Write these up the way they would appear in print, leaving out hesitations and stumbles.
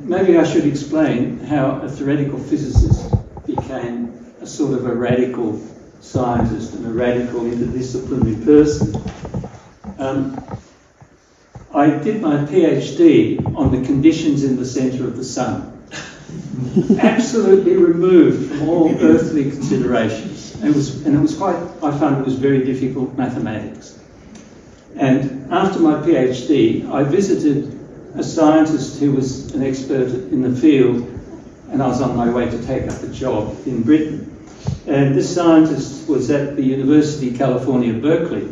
Maybe I should explain how a theoretical physicist became a sort of a radical scientist and a radical interdisciplinary person. I did my PhD on the conditions in the centre of the sun, absolutely removed from all earthly considerations. And it was quite, I found it was very difficult mathematics. And after my PhD, I visited a scientist who was an expert in the field, and I was on my way to take up a job in Britain. And this scientist was at the University of California, Berkeley,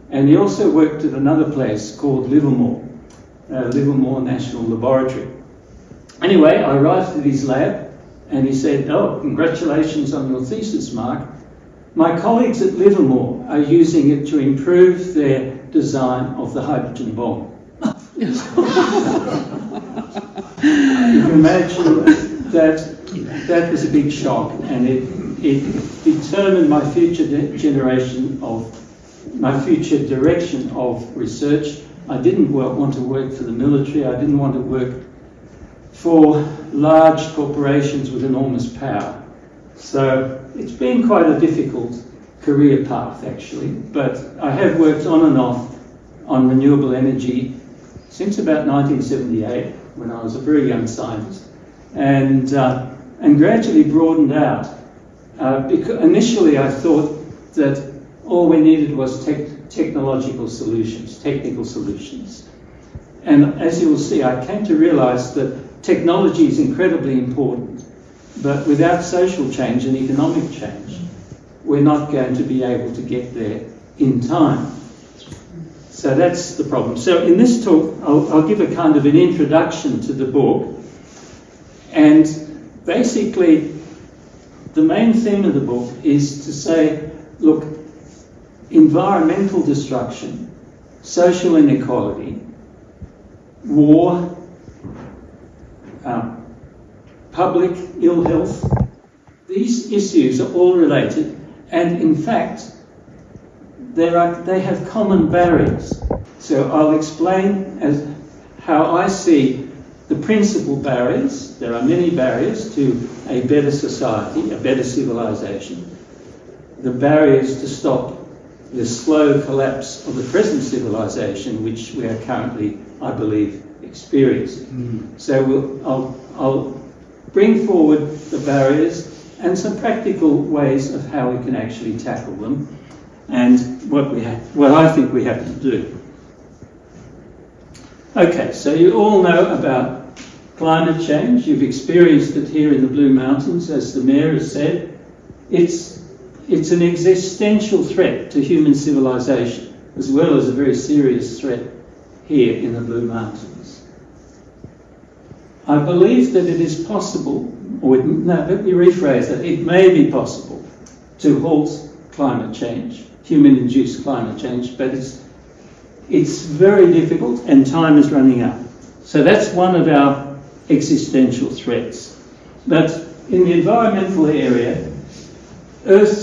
and he also worked at another place called Livermore National Laboratory. Anyway, I arrived at his lab, and he said, "Oh, congratulations on your thesis, Mark. My colleagues at Livermore are using it to improve their design of the hydrogen bomb." You can imagine that was a big shock, and it determined my future direction of research. I didn't want to work for the military. I didn't want to work for large corporations with enormous power. So it's been quite a difficult career path, actually. But I have worked on and off on renewable energy since about 1978, when I was a very young scientist, and gradually broadened out. Because initially I thought that all we needed was technical solutions. And as you will see, I came to realise that technology is incredibly important, but without social change and economic change, we're not going to be able to get there in time. So that's the problem. So in this talk, I'll give a kind of an introduction to the book. And basically, the main theme of the book is to say, look, environmental destruction, social inequality, war, public ill health, these issues are all related, and in fact, they have common barriers. So I'll explain how I see the principal barriers. There are many barriers to a better society, a better civilization. The barriers to stop the slow collapse of the present civilization, which we are currently, I believe, experiencing. So I'll bring forward the barriers and some practical ways of how we can actually tackle them, and what I think we have to do. Okay, so you all know about climate change. You've experienced it here in the Blue Mountains, as the Mayor has said. It's an existential threat to human civilization, as well as a very serious threat here in the Blue Mountains. I believe that it is possible, let me rephrase that, it may be possible to halt climate change, human-induced climate change, but it's very difficult and time is running out. So that's one of our existential threats. But in the environmental area, Earth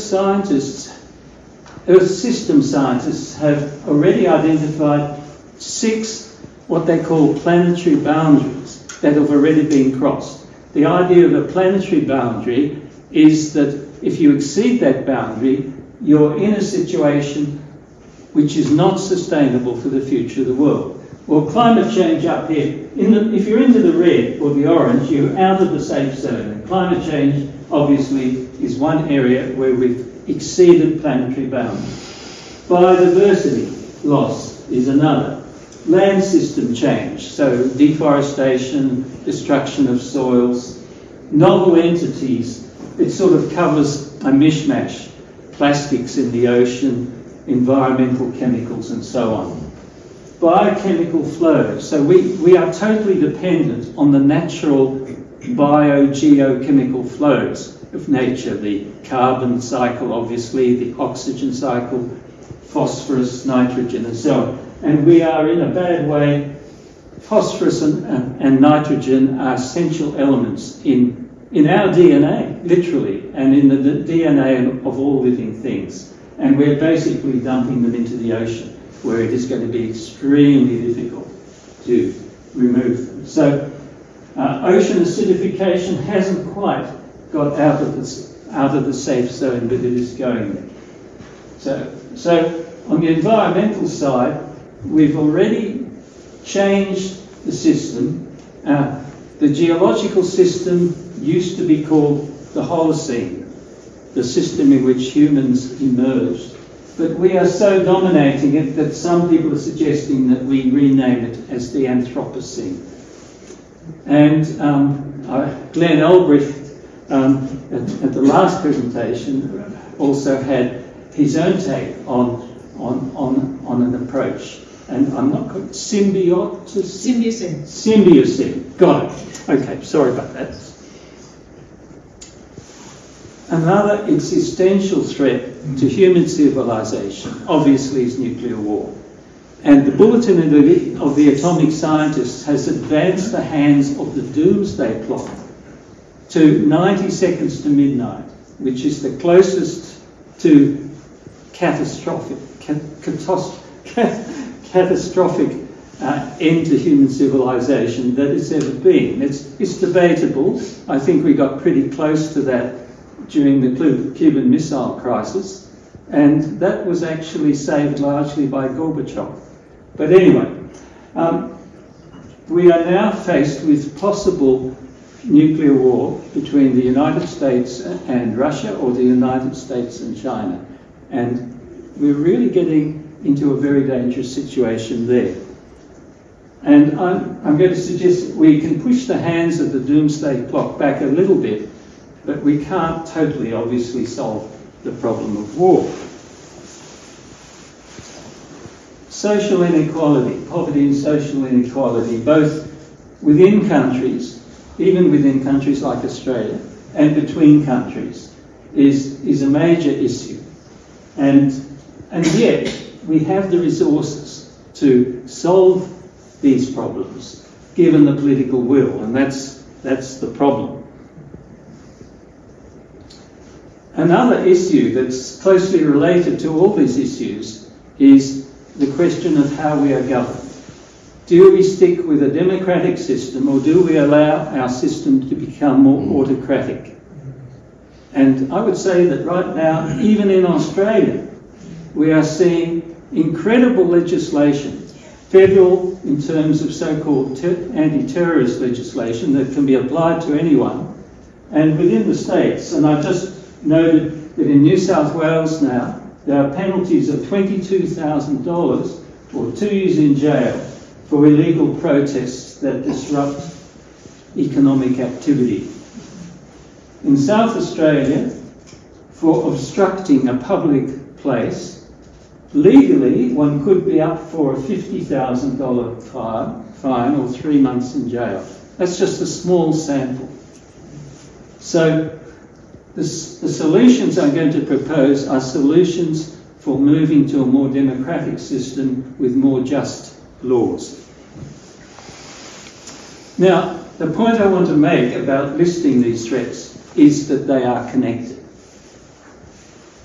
system scientists have already identified 6 what they call planetary boundaries that have already been crossed. The idea of a planetary boundary is that if you exceed that boundary, you're in a situation which is not sustainable for the future of the world. Well, climate change up here, if you're into the red or the orange, you're out of the safe zone. And climate change, obviously, is one area where we've exceeded planetary boundaries. Biodiversity loss is another. Land system change, so deforestation, destruction of soils, novel entities. It sort of covers a mishmash. Plastics in the ocean, environmental chemicals, and so on. Biochemical flow. So we are totally dependent on the natural biogeochemical flows of nature, the carbon cycle, obviously, the oxygen cycle, phosphorus, nitrogen, and so on. And we are in a bad way. Phosphorus and nitrogen are essential elements in our DNA, literally, and in the DNA of all living things. And we're basically dumping them into the ocean, where it is going to be extremely difficult to remove them. So ocean acidification hasn't quite got out of the safe zone, but it is going there. So on the environmental side, we've already changed the system. The geological system used to be called the Holocene, the system in which humans emerged. But we are so dominating it that some people are suggesting that we rename it as the Anthropocene. And Glenn Elbricht, at the last presentation, also had his own take on an approach. And I'm not quite... Symbiocene. Symbiocene. Got it. Okay, sorry about that. Another existential threat to human civilization, obviously, is nuclear war. And the Bulletin of the Atomic Scientists has advanced the hands of the doomsday plot to 90 seconds to midnight, which is the closest to catastrophic end to human civilization that it's ever been. It's debatable. I think we got pretty close to that during the Cuban Missile Crisis, and that was actually saved largely by Gorbachev. But anyway, we are now faced with possible nuclear war between the United States and Russia, or the United States and China. And we're really getting into a very dangerous situation there. And I'm going to suggest that we can push the hands of the doomsday clock back a little bit, but we can't totally, obviously, solve the problem of war. Social inequality, poverty and social inequality, both within countries, even within countries like Australia, and between countries, is a major issue. And yet, we have the resources to solve these problems, given the political will, and that's the problem. Another issue that's closely related to all these issues is the question of how we are governed. Do we stick with a democratic system, or do we allow our system to become more autocratic? And I would say that right now, even in Australia, we are seeing incredible legislation, federal in terms of so-called anti-terrorist legislation that can be applied to anyone, and within the states. And I just noted that in New South Wales now, there are penalties of $22,000 or 2 years in jail for illegal protests that disrupt economic activity. In South Australia, for obstructing a public place, legally one could be up for a $50,000 fine or 3 months in jail. That's just a small sample. So the solutions I'm going to propose are solutions for moving to a more democratic system with more just laws. Now, the point I want to make about listing these threats is that they are connected.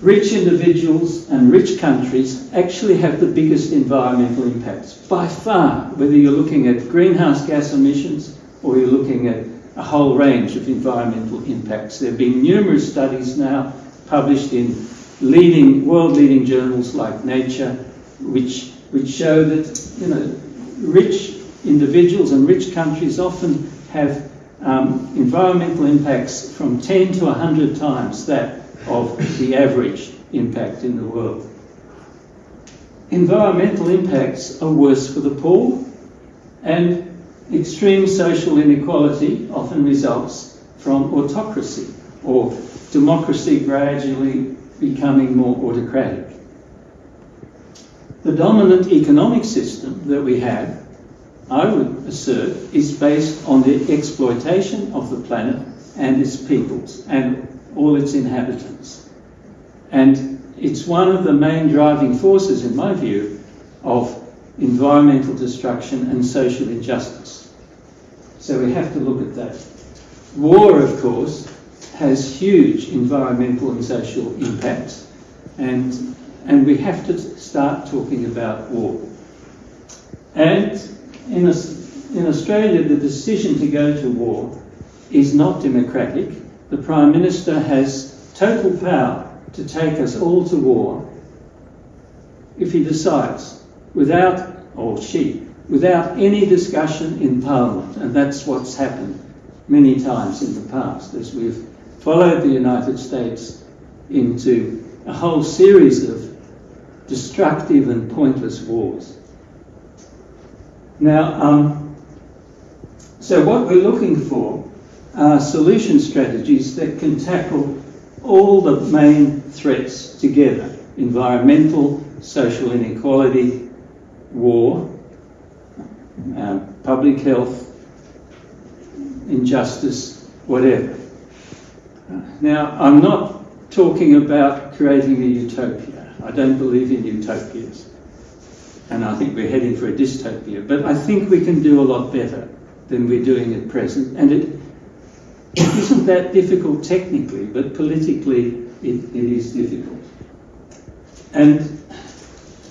Rich individuals and rich countries actually have the biggest environmental impacts, by far, whether you're looking at greenhouse gas emissions or you're looking at a whole range of environmental impacts. There have been numerous studies now published in world-leading journals like Nature, which show that rich individuals and rich countries often have environmental impacts from 10 to 100 times that of the average impact in the world. Environmental impacts are worse for the poor, and extreme social inequality often results from autocracy, or democracy gradually becoming more autocratic. The dominant economic system that we have, I would assert, is based on the exploitation of the planet and its peoples and all its inhabitants. And it's one of the main driving forces, in my view, of environmental destruction and social injustice. So we have to look at that. War, of course, has huge environmental and social impacts, and we have to start talking about war. And in Australia, the decision to go to war is not democratic. The Prime Minister has total power to take us all to war if he decides, without, or she, without any discussion in Parliament. And that's what's happened many times in the past, as we've followed the United States into a whole series of destructive and pointless wars. Now, so what we're looking for are solution strategies that can tackle all the main threats together: environmental, social inequality, war, public health, injustice, whatever. Now, I'm not talking about creating a utopia. I don't believe in utopias. And I think we're heading for a dystopia. But I think we can do a lot better than we're doing at present. And it isn't that difficult technically, but politically it is difficult. And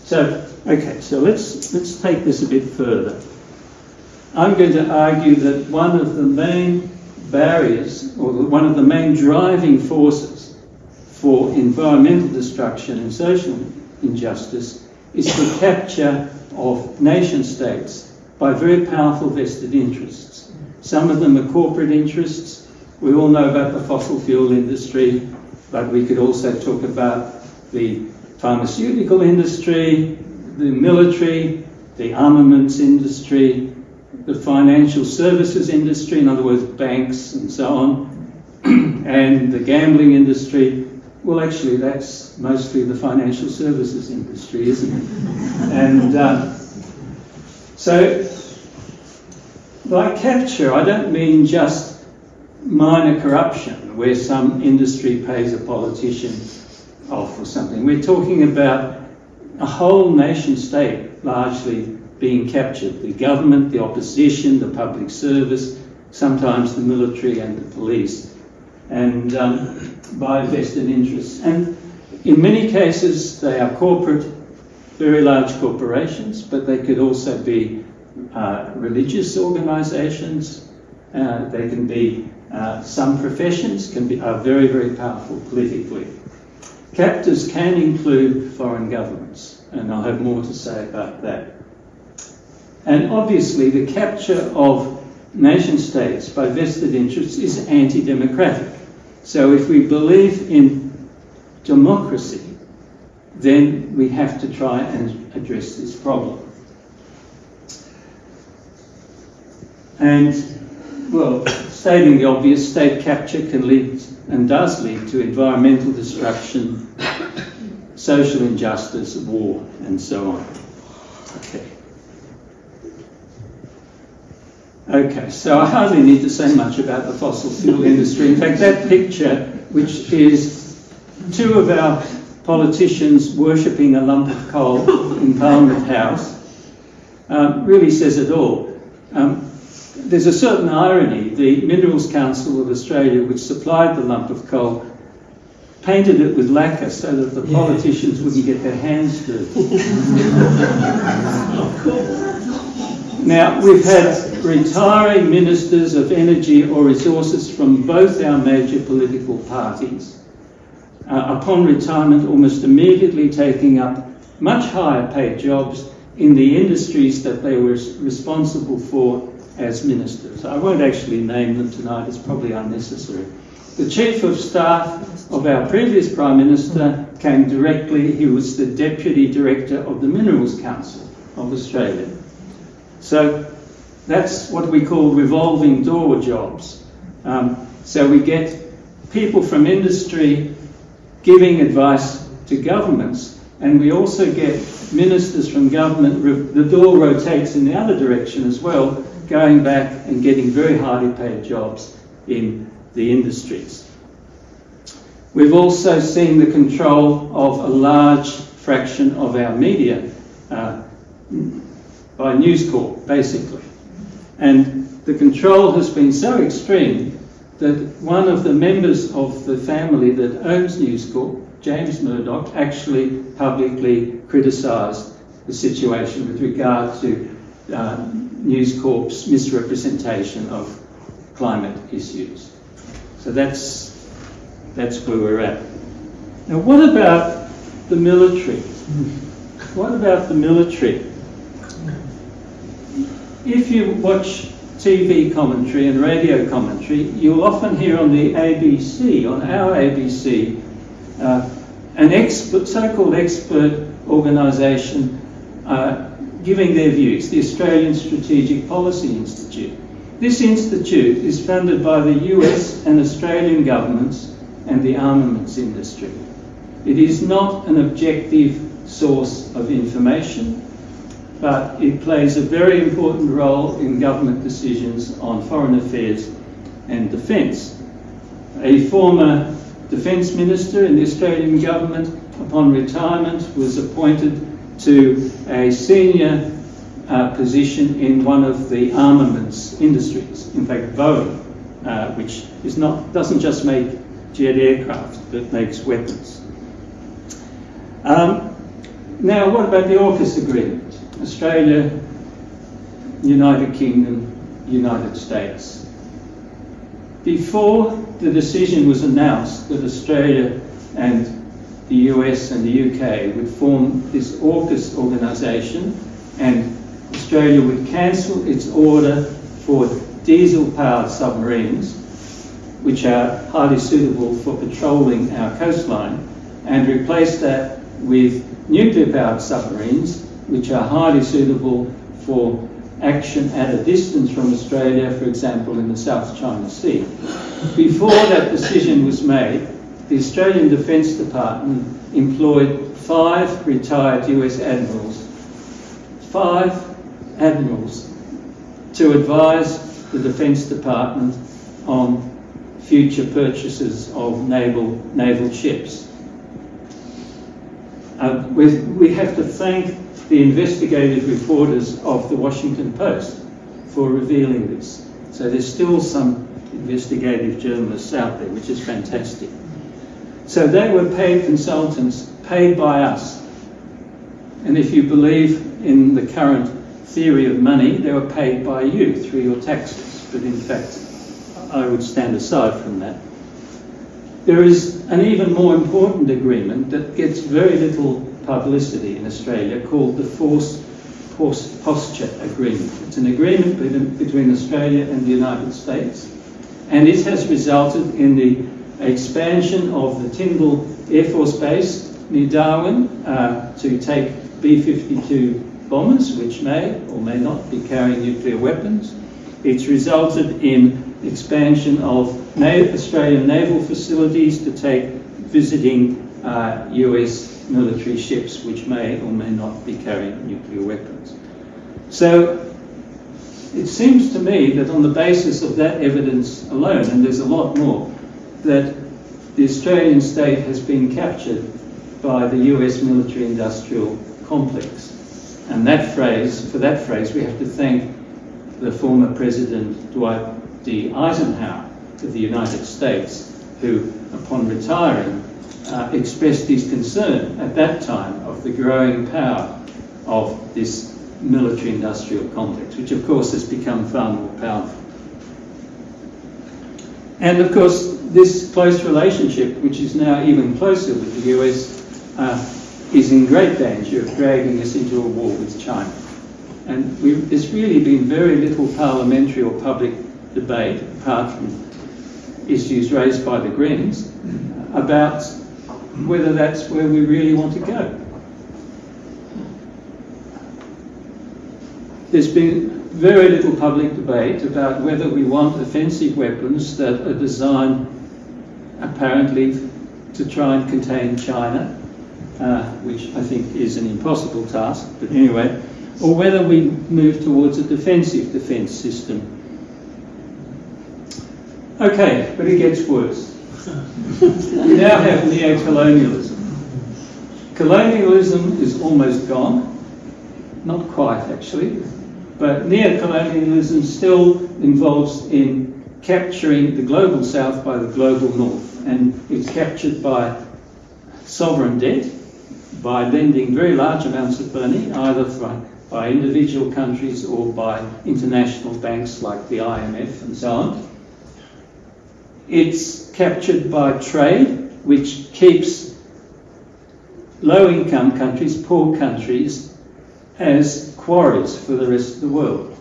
so, okay, so let's take this a bit further. I'm going to argue that one of the main barriers, or one of the main driving forces for environmental destruction and social injustice is the capture of nation states by very powerful vested interests. Some of them are corporate interests. We all know about the fossil fuel industry, but we could also talk about the pharmaceutical industry, the military, the armaments industry, the financial services industry, in other words, banks and so on, and the gambling industry. Well, actually, that's mostly the financial services industry, isn't it? And so, by capture, I don't mean just minor corruption, where some industry pays a politician off or something. We're talking about a whole nation state largely being captured. The government, the opposition, the public service, sometimes the military and the police, and by vested interests. And in many cases they are corporate, very large corporations, but they could also be religious organisations. They can be, some professions are very, very powerful politically. Captors can include foreign governments, and I'll have more to say about that. And obviously the capture of nation states by vested interests is anti-democratic. So if we believe in democracy, then we have to try and address this problem. And, well, stating the obvious, state capture can lead and does lead to environmental destruction, social injustice, war, and so on. Okay. Okay, so I hardly need to say much about the fossil fuel industry. In fact, that picture, which is two of our politicians worshipping a lump of coal in Parliament House, really says it all. There's a certain irony. The Minerals Council of Australia, which supplied the lump of coal, painted it with lacquer so that the politicians wouldn't get their hands dirty. Now, we've had retiring ministers of energy or resources from both our major political parties, upon retirement almost immediately taking up much higher paid jobs in the industries that they were responsible for as ministers. I won't actually name them tonight, it's probably unnecessary. The Chief of Staff of our previous Prime Minister came directly, he was the Deputy Director of the Minerals Council of Australia. So that's what we call revolving door jobs. So we get people from industry giving advice to governments, and we also get ministers from government, the door rotates in the other direction as well, going back and getting very highly paid jobs in the industries. We've also seen the control of a large fraction of our media by News Corp, basically. And the control has been so extreme that one of the members of the family that owns News Corp, James Murdoch, actually publicly criticised the situation with regard to News Corp's misrepresentation of climate issues. So that's where we're at. Now, what about the military? What about the military? If you watch TV commentary and radio commentary, you'll often hear on the ABC, on our ABC, an expert, so-called expert organisation giving their views, the Australian Strategic Policy Institute. This institute is funded by the US and Australian governments and the armaments industry. It is not an objective source of information, but it plays a very important role in government decisions on foreign affairs and defence. A former defence minister in the Australian government, upon retirement, was appointed to a senior position in one of the armaments industries. In fact, Boeing, which doesn't just make jet aircraft, but makes weapons. Now, what about the AUKUS agreement? Australia, United Kingdom, United States. Before the decision was announced that Australia and the US and the UK would form this AUKUS organisation, and Australia would cancel its order for diesel-powered submarines, which are highly suitable for patrolling our coastline, and replace that with nuclear-powered submarines, which are highly suitable for action at a distance from Australia, for example, in the South China Sea. Before that decision was made, the Australian Defence Department employed 5 retired US admirals, 5 admirals, to advise the Defence Department on future purchases of naval ships. We have to thank the investigative reporters of the Washington Post for revealing this. So there's still some investigative journalists out there, which is fantastic. So they were paid consultants, paid by us. And if you believe in the current theory of money, they were paid by you through your taxes. But in fact, I would stand aside from that. There is an even more important agreement that gets very little publicity in Australia called the Force Posture Agreement. It's an agreement between Australia and the United States, and it has resulted in the expansion of the Tyndall Air Force Base near Darwin to take B-52 bombers, which may or may not be carrying nuclear weapons. It's resulted in expansion of Australian naval facilities to take visiting US military ships which may or may not be carrying nuclear weapons. So it seems to me that on the basis of that evidence alone, and there's a lot more, that the Australian state has been captured by the US military-industrial complex. And for that phrase, we have to thank the former President Dwight D. Eisenhower of the United States, who, upon retiring, expressed his concern at that time of the growing power of this military-industrial complex, which of course has become far more powerful. And of course, this close relationship, which is now even closer with the US, is in great danger of dragging us into a war with China. And there's really been very little parliamentary or public debate, apart from issues raised by the Greens, about whether that's where we really want to go. There's been very little public debate about whether we want offensive weapons that are designed apparently to try and contain China, which I think is an impossible task, but anyway, or whether we move towards a defensive defence system. Okay, but it gets worse. We now have neo-colonialism. Colonialism is almost gone. Not quite, actually. But neo-colonialism still involves in capturing the global south by the global north. And it's captured by sovereign debt, by lending very large amounts of money, either by individual countries or by international banks like the IMF and so on. It's captured by trade, which keeps low-income countries, poor countries, as quarries for the rest of the world.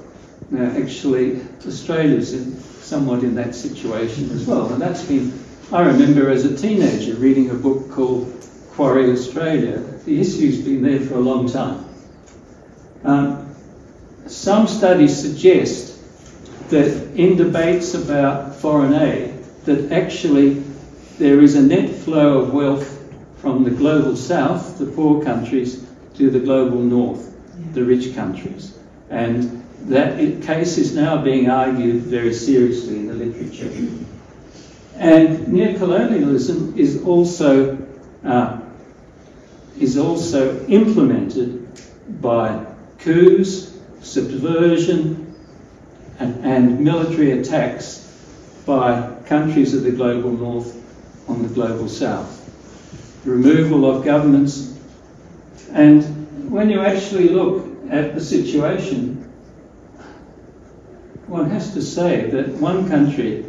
Now, actually, Australia's somewhat in that situation as well, and that's been, I remember as a teenager reading a book called Quarry Australia. The issue's been there for a long time. Some studies suggest that in debates about foreign aid, that actually there is a net flow of wealth from the global south, the poor countries, to the global north, the rich countries. And that case is now being argued very seriously in the literature. And neocolonialism is also implemented by coups, subversion, and military attacks by countries of the global north on the global south. The removal of governments. And when you actually look at the situation, one has to say that one country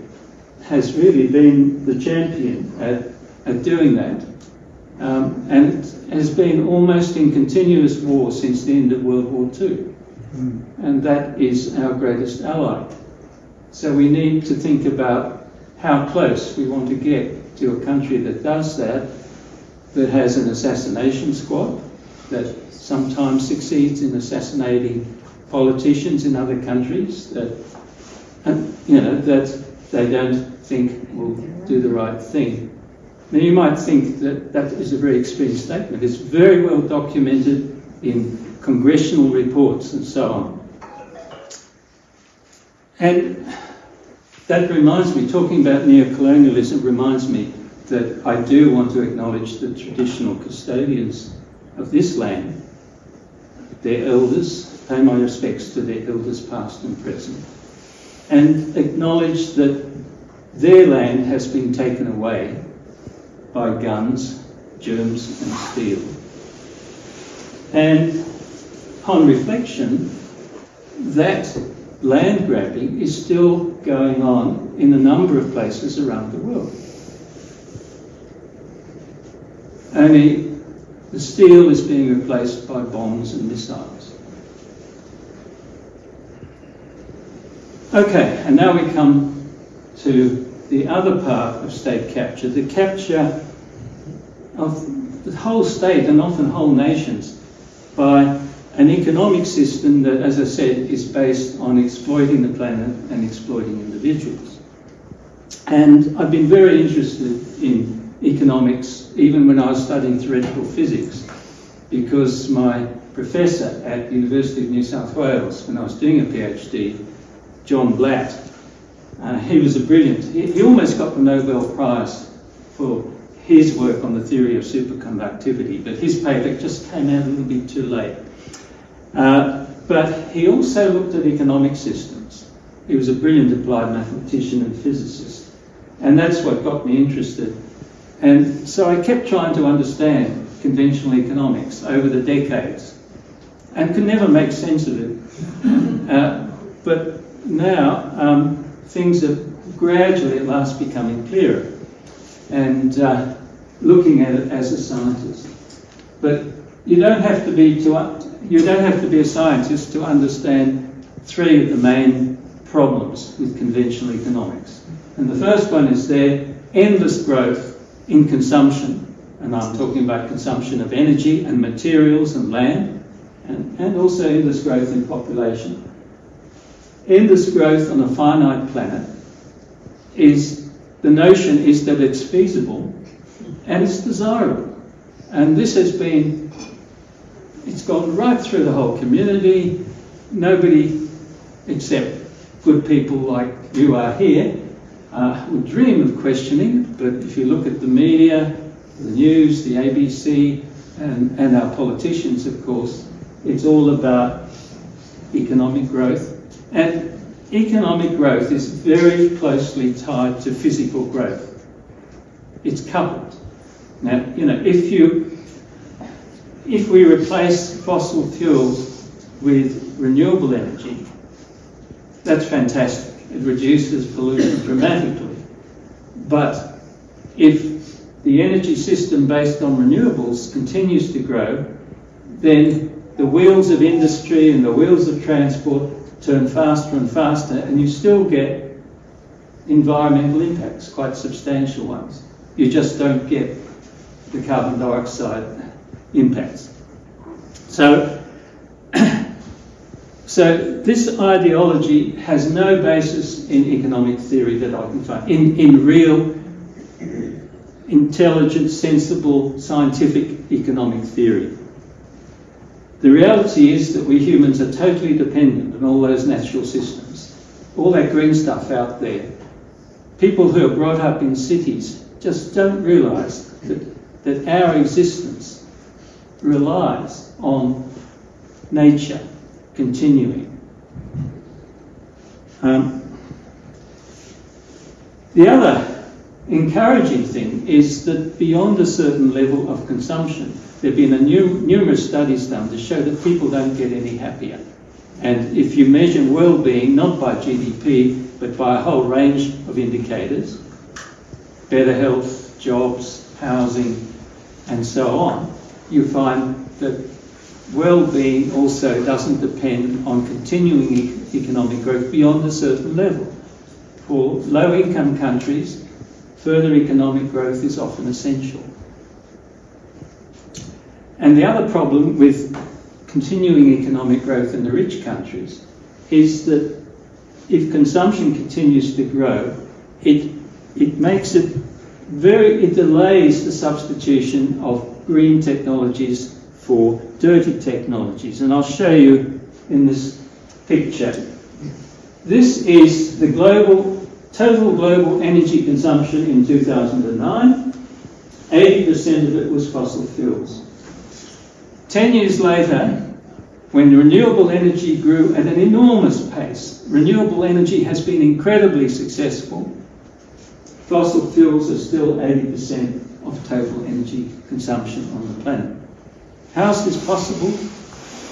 has really been the champion at doing that. And it has been almost in continuous war since the end of World War II. And that is our greatest ally. So we need to think about how close we want to get to a country that does that, that has an assassination squad, that sometimes succeeds in assassinating politicians in other countries, that that they don't think will do the right thing. Now you might think that that is a very extreme statement. It's very well documented in congressional reports and so on. And that reminds me, talking about neocolonialism reminds me that I do want to acknowledge the traditional custodians of this land, their elders, pay my respects to their elders past and present, and acknowledge that their land has been taken away by guns, germs and steel. And upon reflection, that land grabbing is still going on in a number of places around the world. Only the steel is being replaced by bombs and missiles. Okay, and now we come to the other part of state capture, the capture of the whole state and often whole nations by an economic system that, as I said, is based on exploiting the planet and exploiting individuals. And I've been very interested in economics even when I was studying theoretical physics, because my professor at the University of New South Wales, when I was doing a PhD, John Blatt, he was a brilliant, he almost got the Nobel Prize for his work on the theory of superconductivity, but his paper just came out a little bit too late. But he also looked at economic systems. He was a brilliant applied mathematician and physicist, and that's what got me interested. And so I kept trying to understand conventional economics over the decades and could never make sense of it. But now things are gradually at last becoming clearer, and looking at it as a scientist. But you don't have to be a scientist to understand three of the main problems with conventional economics. And the first one is there, endless growth in consumption, and I'm talking about consumption of energy and materials and land, and also endless growth in population. Endless growth on a finite planet the notion is that it's feasible and it's desirable. And this has been, it's gone right through the whole community. Nobody except good people like you are here would dream of questioning it, but if you look at the media, the news, the ABC, and our politicians, of course, it's all about economic growth. And economic growth is very closely tied to physical growth. It's coupled. Now, you know, if we replace fossil fuels with renewable energy, that's fantastic. It reduces pollution dramatically. But if the energy system based on renewables continues to grow, then the wheels of industry and the wheels of transport turn faster and faster, and you still get environmental impacts, quite substantial ones. You just don't get the carbon dioxide impacts. So this ideology has no basis in economic theory that I can find, in real, intelligent, sensible, scientific economic theory. The reality is that we humans are totally dependent on all those natural systems, all that green stuff out there. People who are brought up in cities just don't realise that our existence relies on nature continuing. The other encouraging thing is that beyond a certain level of consumption, there have been numerous studies done to show that people don't get any happier. And if you measure well-being, not by GDP, but by a whole range of indicators, better health, jobs, housing, and so on, you find that well-being also doesn't depend on continuing economic growth beyond a certain level. For low-income countries, further economic growth is often essential. And the other problem with continuing economic growth in the rich countries is that if consumption continues to grow, it delays the substitution of green technologies for dirty technologies. And I'll show you in this picture. This is the total global energy consumption in 2009. 80% of it was fossil fuels. 10 years later, when renewable energy grew at an enormous pace, renewable energy has been incredibly successful, fossil fuels are still 80% of total energy consumption on the planet. How is this possible?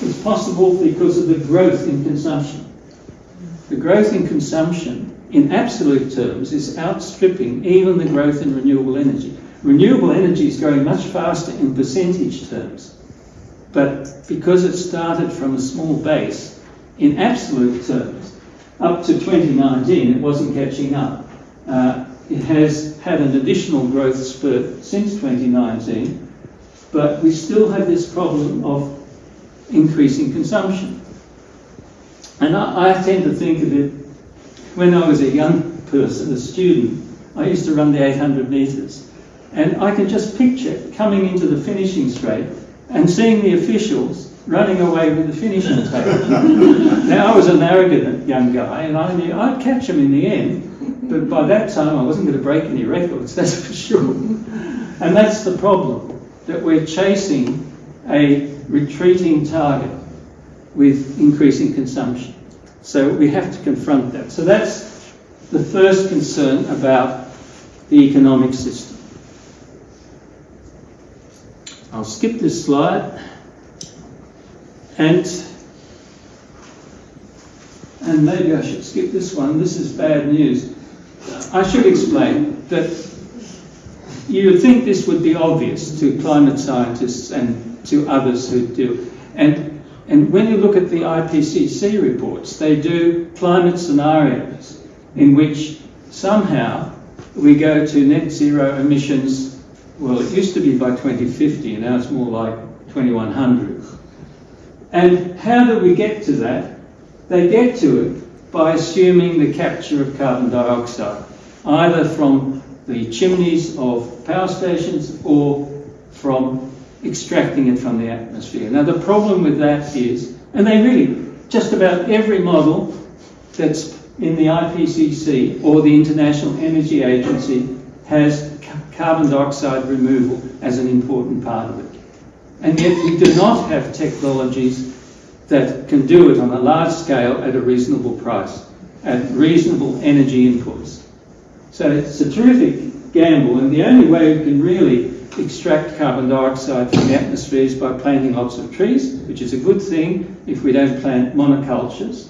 It's possible because of the growth in consumption. The growth in consumption, in absolute terms, is outstripping even the growth in renewable energy. Renewable energy is growing much faster in percentage terms. But because it started from a small base, in absolute terms, up to 2019, it wasn't catching up. It has had an additional growth spurt since 2019, but we still have this problem of increasing consumption. And I tend to think of it, when I was a young person, a student, I used to run the 800 metres. And I can just picture coming into the finishing straight and seeing the officials running away with the finishing tape. Now, I was an arrogant young guy, and I knew I'd catch them in the end, but by that time I wasn't going to break any records, that's for sure. And that's the problem, that we're chasing a retreating target with increasing consumption. So we have to confront that. So that's the first concern about the economic system. I'll skip this slide, and maybe I should skip this one. This is bad news. I should explain that you would think this would be obvious to climate scientists and to others who do. And when you look at the IPCC reports, they do climate scenarios in which somehow we go to net zero emissions. Well, it used to be by 2050, and now it's more like 2100. And how do we get to that? They get to it by assuming the capture of carbon dioxide, either from the chimneys of power stations or from extracting it from the atmosphere. Now, the problem with that is, and they really, just about every model that's in the IPCC or the International Energy Agency has carbon dioxide removal as an important part of it. And yet we do not have technologies that can do it on a large scale at a reasonable price, at reasonable energy inputs. So it's a terrific gamble, and the only way we can really extract carbon dioxide from the atmosphere is by planting lots of trees, which is a good thing if we don't plant monocultures.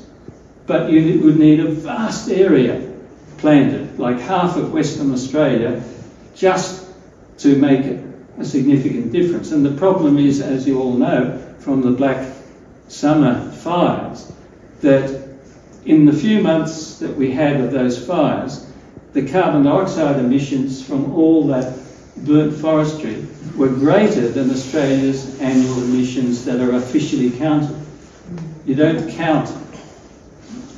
But you would need a vast area planted, like half of Western Australia, just to make a significant difference. And the problem is, as you all know, from the Black Summer fires, that in the few months that we had of those fires, the carbon dioxide emissions from all that burnt forestry were greater than Australia's annual emissions that are officially counted. You don't count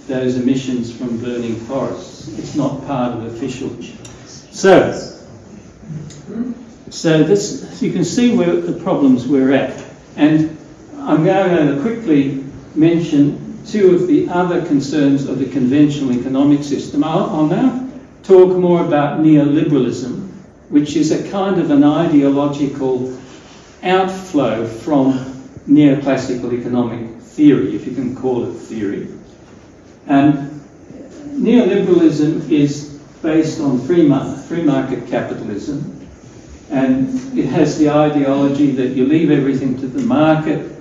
those emissions from burning forests. It's not part of official. So this, you can see where the problems we're at. And I'm going to quickly mention two of the other concerns of the conventional economic system. I'll now talk more about neoliberalism, which is a kind of an ideological outflow from neoclassical economic theory, if you can call it theory. And neoliberalism is based on free market capitalism, and it has the ideology that you leave everything to the market.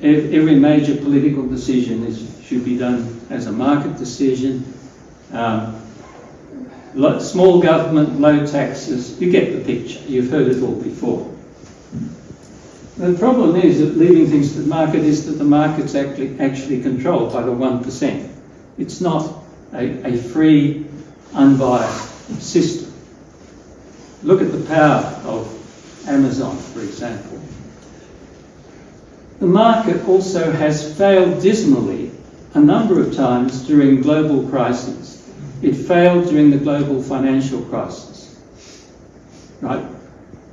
Every major political decision should be done as a market decision. Small government, low taxes, you get the picture. You've heard it all before. The problem is that leaving things to the market is that the market's actually controlled by the 1%. It's not a free, unbiased system. Look at the power of Amazon, for example. The market also has failed dismally a number of times during global crises. It failed during the global financial crisis. Right?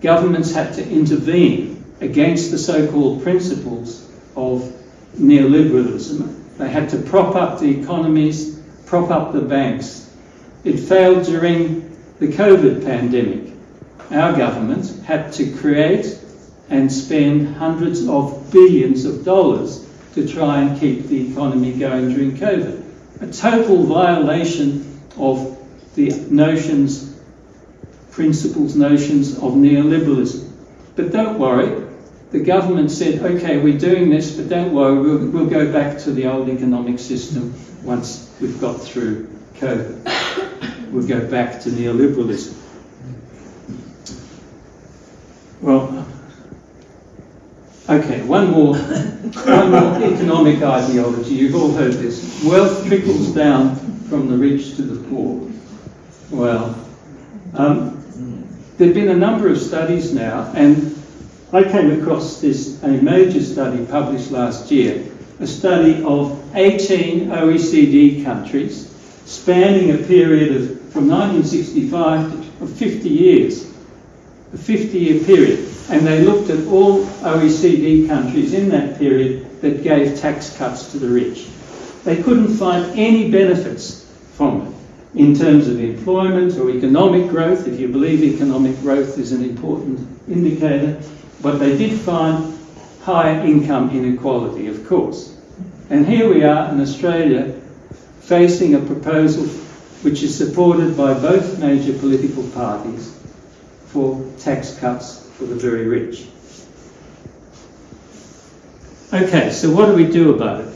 Governments had to intervene against the so-called principles of neoliberalism. They had to prop up the economies, prop up the banks. It failed during the COVID pandemic. Our government had to create and spend hundreds of billions of dollars to try and keep the economy going during COVID. A total violation of the principles, notions of neoliberalism. But don't worry, the government said, okay, we're doing this, but don't worry, we'll go back to the old economic system once we've got through COVID. We'll go back to neoliberalism. Well, okay, one more economic ideology. You've all heard this. Wealth trickles down from the rich to the poor. Well, there have been a number of studies now, and I came across a major study published last year, a study of 18 OECD countries spanning a period from 1965 to 50 years, a 50-year period. And they looked at all OECD countries in that period that gave tax cuts to the rich. They couldn't find any benefits from it in terms of employment or economic growth, if you believe economic growth is an important indicator. But they did find higher income inequality, of course. And here we are in Australia facing a proposal which is supported by both major political parties for tax cuts for the very rich. Okay, so what do we do about it?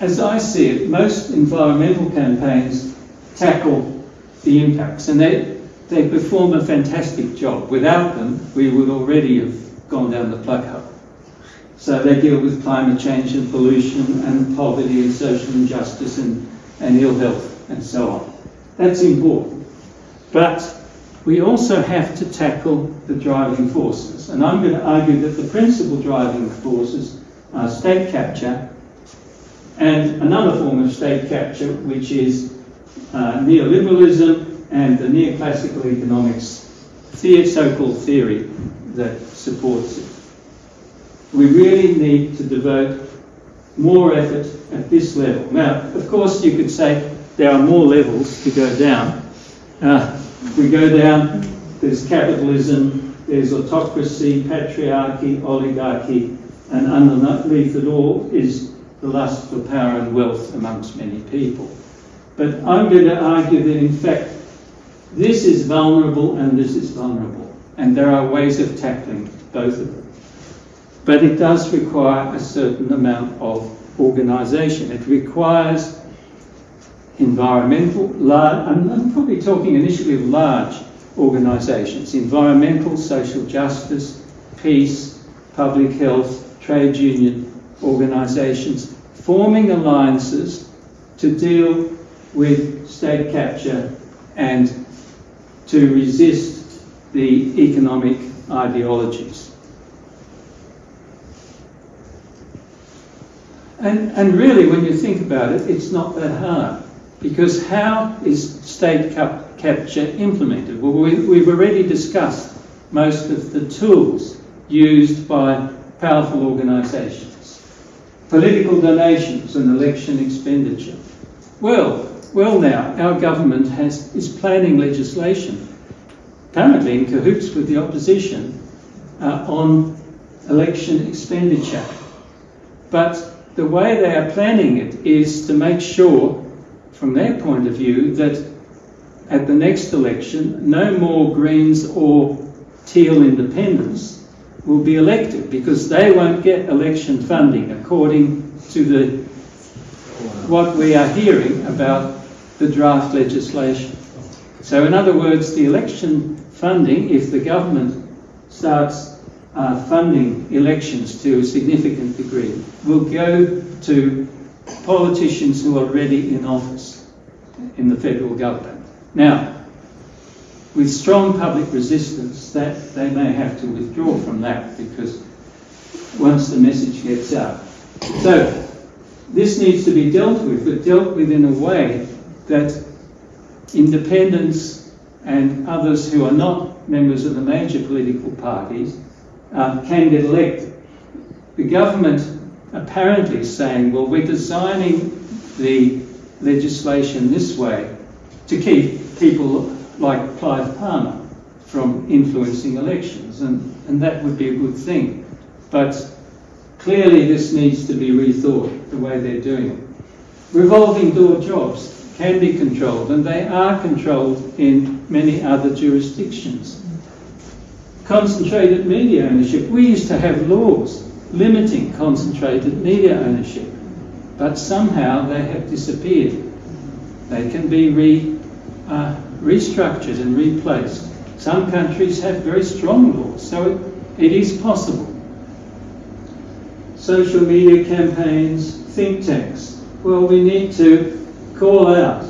As I see it, most environmental campaigns tackle the impacts, and they perform a fantastic job. Without them, we would already have gone down the plug hole. So they deal with climate change and pollution and poverty and social injustice and ill health and so on. That's important. But we also have to tackle the driving forces. And I'm going to argue that the principal driving forces are state capture and another form of state capture, which is neoliberalism and the neoclassical economics so-called theory that supports it. We really need to devote more effort at this level. Now, of course, you could say there are more levels to go down. We go down, there's capitalism, there's autocracy, patriarchy, oligarchy, and underneath it all is the lust for power and wealth amongst many people. But I'm going to argue that, in fact, This is vulnerable and this is vulnerable. And there are ways of tackling both of them. But it does require a certain amount of organisation. It requires environmental, I'm probably talking initially of large organisations, environmental, social justice, peace, public health, trade union organisations, forming alliances to deal with state capture and to resist the economic ideologies. And really, when you think about it, it's not that hard. Because how is state capture implemented? Well, we've already discussed most of the tools used by powerful organisations. Political donations and election expenditure. Well now, our government is planning legislation, apparently in cahoots with the opposition, on election expenditure. But the way they are planning it is to make sure, from their point of view, that at the next election, no more Greens or Teal independents will be elected because they won't get election funding, according to what we are hearing about the draft legislation. So in other words, the election funding, if the government starts funding elections to a significant degree, will go to politicians who are already in office in the federal government. Now, with strong public resistance, that they may have to withdraw from that because once the message gets out. So this needs to be dealt with, but dealt with in a way that independents and others who are not members of the major political parties can get elected. The government apparently is saying, well, we're designing the legislation this way to keep people like Clive Palmer from influencing elections, and that would be a good thing. But clearly this needs to be rethought, the way they're doing it. Revolving door jobs can be controlled, and they are controlled in many other jurisdictions. Concentrated media ownership. We used to have laws limiting concentrated media ownership, but somehow they have disappeared. They can be restructured and replaced. Some countries have very strong laws, so it is possible. Social media campaigns, think tanks. Well, we need to call out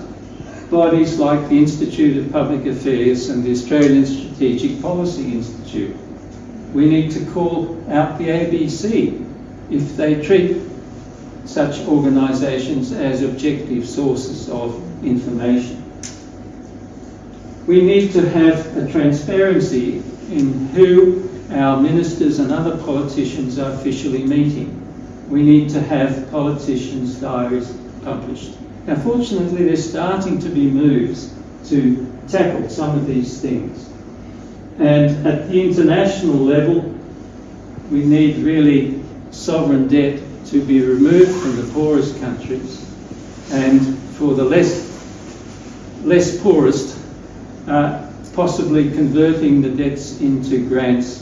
bodies like the Institute of Public Affairs and the Australian Strategic Policy Institute. We need to call out the ABC if they treat such organisations as objective sources of information. We need to have a transparency in who our ministers and other politicians are officially meeting. We need to have politicians' diaries published. Now, fortunately, there's starting to be moves to tackle some of these things. And at the international level, we need really sovereign debt to be removed from the poorest countries, and for the less poorest, possibly converting the debts into grants,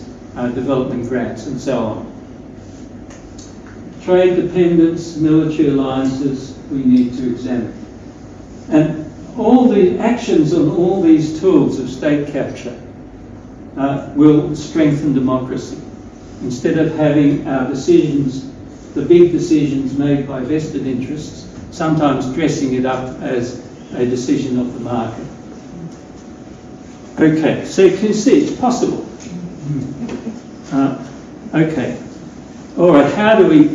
development grants, and so on. Trade dependence, military alliances, we need to examine. And all the actions on all these tools of state capture will strengthen democracy. Instead of having our decisions, the big decisions made by vested interests, sometimes dressing it up as a decision of the market. Okay, so you can see it's possible. Okay, all right. How do we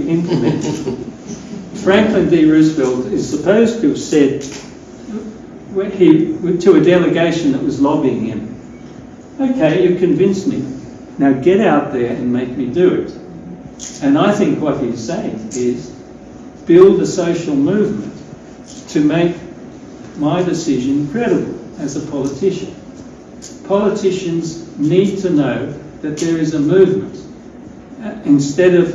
implement it? Franklin D. Roosevelt is supposed to have said to a delegation that was lobbying him, "Okay, you convinced me. Now get out there and make me do it." And I think what he's saying is build a social movement to make my decision credible as a politician. Politicians need to know that there is a movement instead of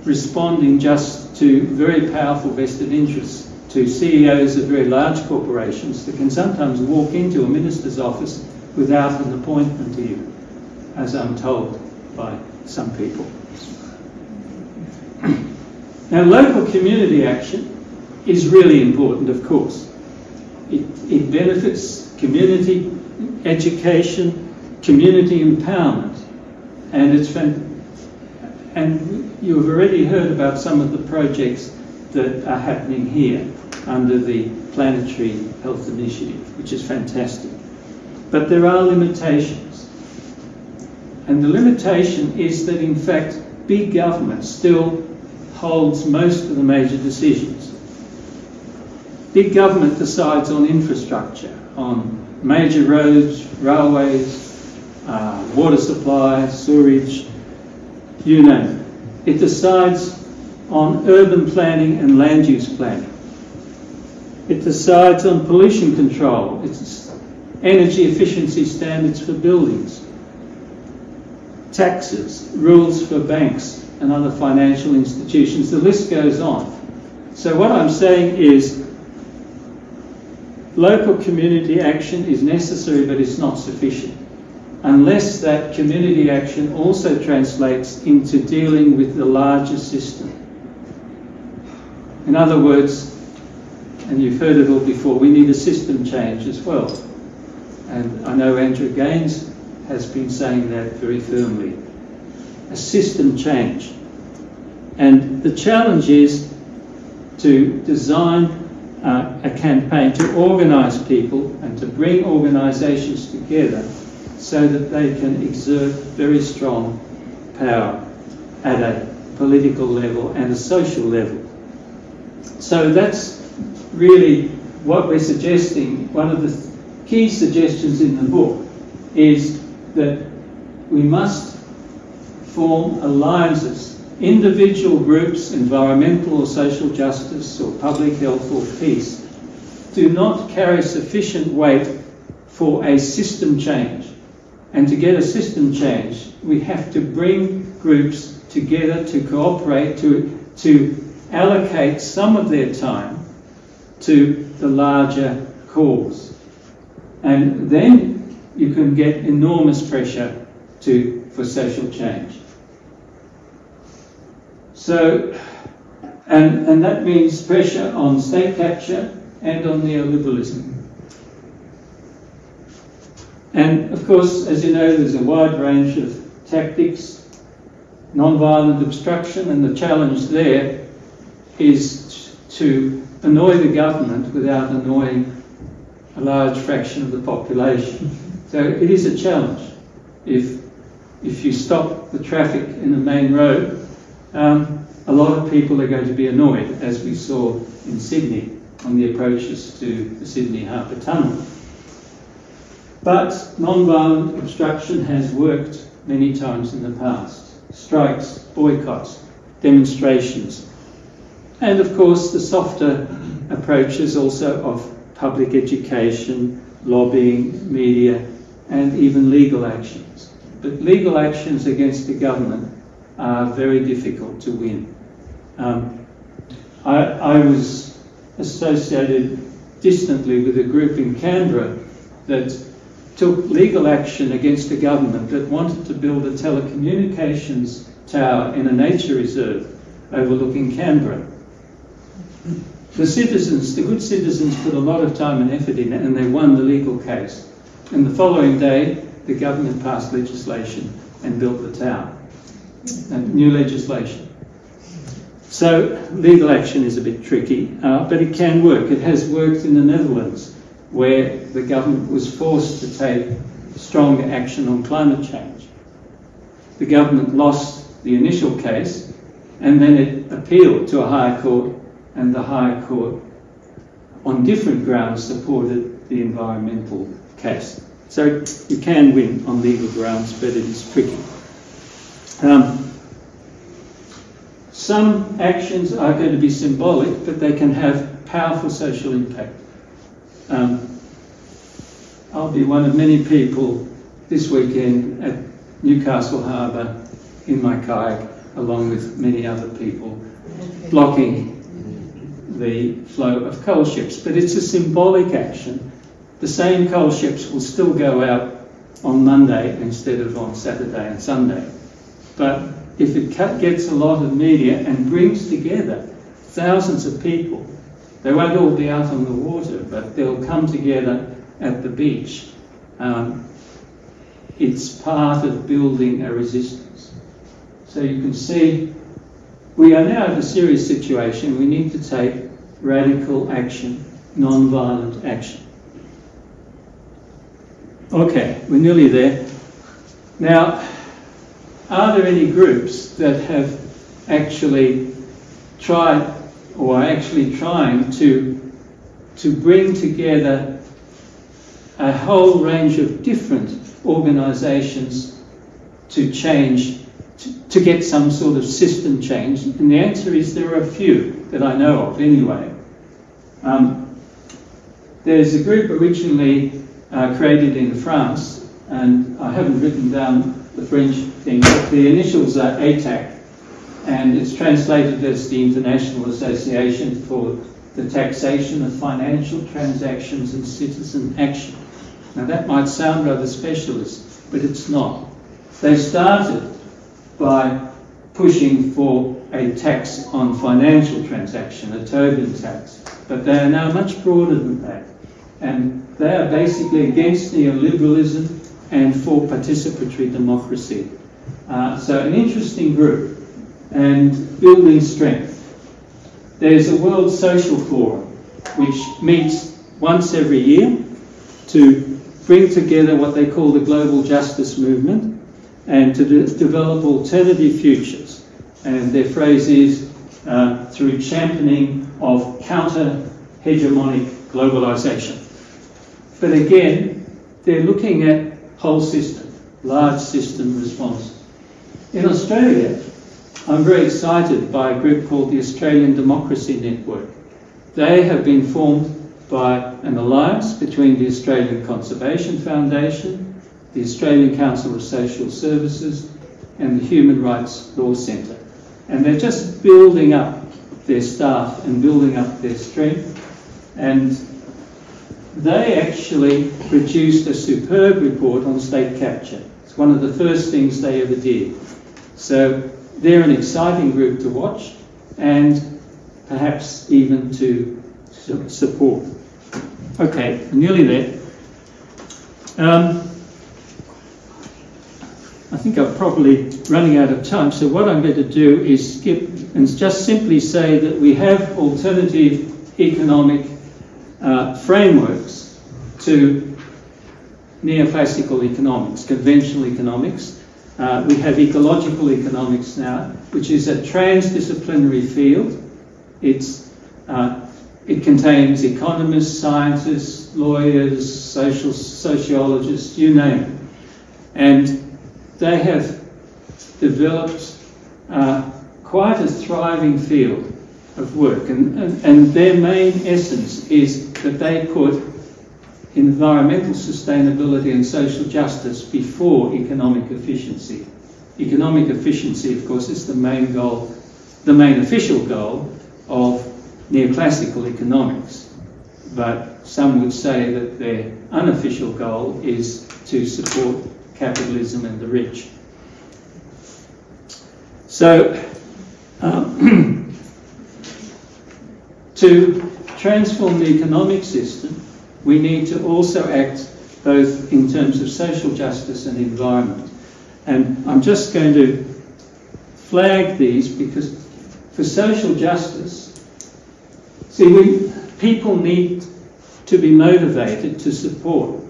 responding just to very powerful vested interests to CEOs of very large corporations that can sometimes walk into a minister's office without an appointment even, as I'm told by some people. Now, local community action is really important, of course. It benefits community education, community empowerment, and you've already heard about some of the projects that are happening here under the Planetary Health Initiative, which is fantastic. But there are limitations. And the limitation is that, in fact, big government still holds most of the major decisions. Big government decides on infrastructure, on major roads, railways, water supply, sewerage, you name it. It decides on urban planning and land use planning. It decides on pollution control. It's energy efficiency standards for buildings, taxes, rules for banks and other financial institutions. The list goes on. So what I'm saying is local community action is necessary, but it's not sufficient unless that community action also translates into dealing with the larger system. In other words, and you've heard it all before, we need a system change as well. And I know Andrew Gaines has been saying that very firmly. A system change. And the challenge is to design a campaign to organise people and to bring organisations together so that they can exert very strong power at a political level and a social level. So that's really what we're suggesting. One of the key suggestions in the book is that we must form alliances. Individual groups, environmental or social justice or public health or peace, do not carry sufficient weight for a system change. And to get a system change, we have to bring groups together to cooperate, to allocate some of their time to the larger cause. And then you can get enormous pressure for social change. So, and that means pressure on state capture and on neoliberalism. And of course, as you know, there's a wide range of tactics, non-violent obstruction, and the challenge there is to annoy the government without annoying a large fraction of the population. So it is a challenge. If you stop the traffic in the main road, a lot of people are going to be annoyed, as we saw in Sydney on the approaches to the Sydney Harbour Tunnel. But non-violent obstruction has worked many times in the past. Strikes, boycotts, demonstrations. And of course the softer approaches also of public education, lobbying, media, and even legal actions. But legal actions against the government are very difficult to win. I was associated distantly with a group in Canberra that took legal action against the government that wanted to build a telecommunications tower in a nature reserve overlooking Canberra. The citizens, the good citizens, put a lot of time and effort in it, and they won the legal case. And the following day, the government passed legislation and built the tower. New legislation. So legal action is a bit tricky, but it can work. It has worked in the Netherlands, where the government was forced to take stronger action on climate change. The government lost the initial case, and then it appealed to a higher court, and the higher court, on different grounds, supported the environmental case. So you can win on legal grounds, but it is tricky. Some actions are going to be symbolic, but they can have powerful social impact. I'll be one of many people this weekend at Newcastle Harbour in my kayak, along with many other people, blocking the flow of coal ships. But it's a symbolic action. The same coal ships will still go out on Monday instead of on Saturday and Sunday. But if it gets a lot of media and brings together thousands of people, they won't all be out on the water, but they'll come together at the beach. It's part of building a resistance. So you can see we are now in a serious situation. We need to take radical action, non-violent action. Okay, we're nearly there. Now, are there any groups that have actually tried or are actually trying to bring together a whole range of different organisations to change, to get some sort of system change? And the answer is there are a few that I know of anyway. There's a group originally created in France, and I haven't written down the French thing, but the initials are ATAC, and it's translated as the International Association for the Taxation of Financial Transactions and Citizen Action. Now that might sound rather specialist, but it's not. They started by pushing for a tax on financial transaction, a Tobin tax, but they are now much broader than that. And they are basically against neoliberalism and for participatory democracy. So an interesting group and building strength. There's a World Social Forum which meets once every year to bring together what they call the global justice movement and to develop alternative futures. And their phrase is through championing of counter-hegemonic globalisation. But again, they're looking at whole system, large system response. In Australia, I'm very excited by a group called the Australian Democracy Network. They have been formed by an alliance between the Australian Conservation Foundation, the Australian Council of Social Services, and the Human Rights Law Centre. And they're just building up their staff and building up their strength. And they actually produced a superb report on state capture. It's one of the first things they ever did. So they're an exciting group to watch and perhaps even to support. Okay, nearly there. I think I'm probably running out of time, so what I'm going to do is skip and just simply say that we have alternative economic frameworks to neoclassical economics, conventional economics. We have ecological economics now, which is a transdisciplinary field. It contains economists, scientists, lawyers, sociologists, you name it. And they have developed quite a thriving field of work. And their main essence is that they put environmental sustainability and social justice before economic efficiency. Economic efficiency, of course, is the main goal, the main official goal of neoclassical economics. But some would say that their unofficial goal is to support capitalism and the rich. So, to transform the economic system, we need to also act both in terms of social justice and environment. And I'm just going to flag these because for social justice, see, people need to be motivated to support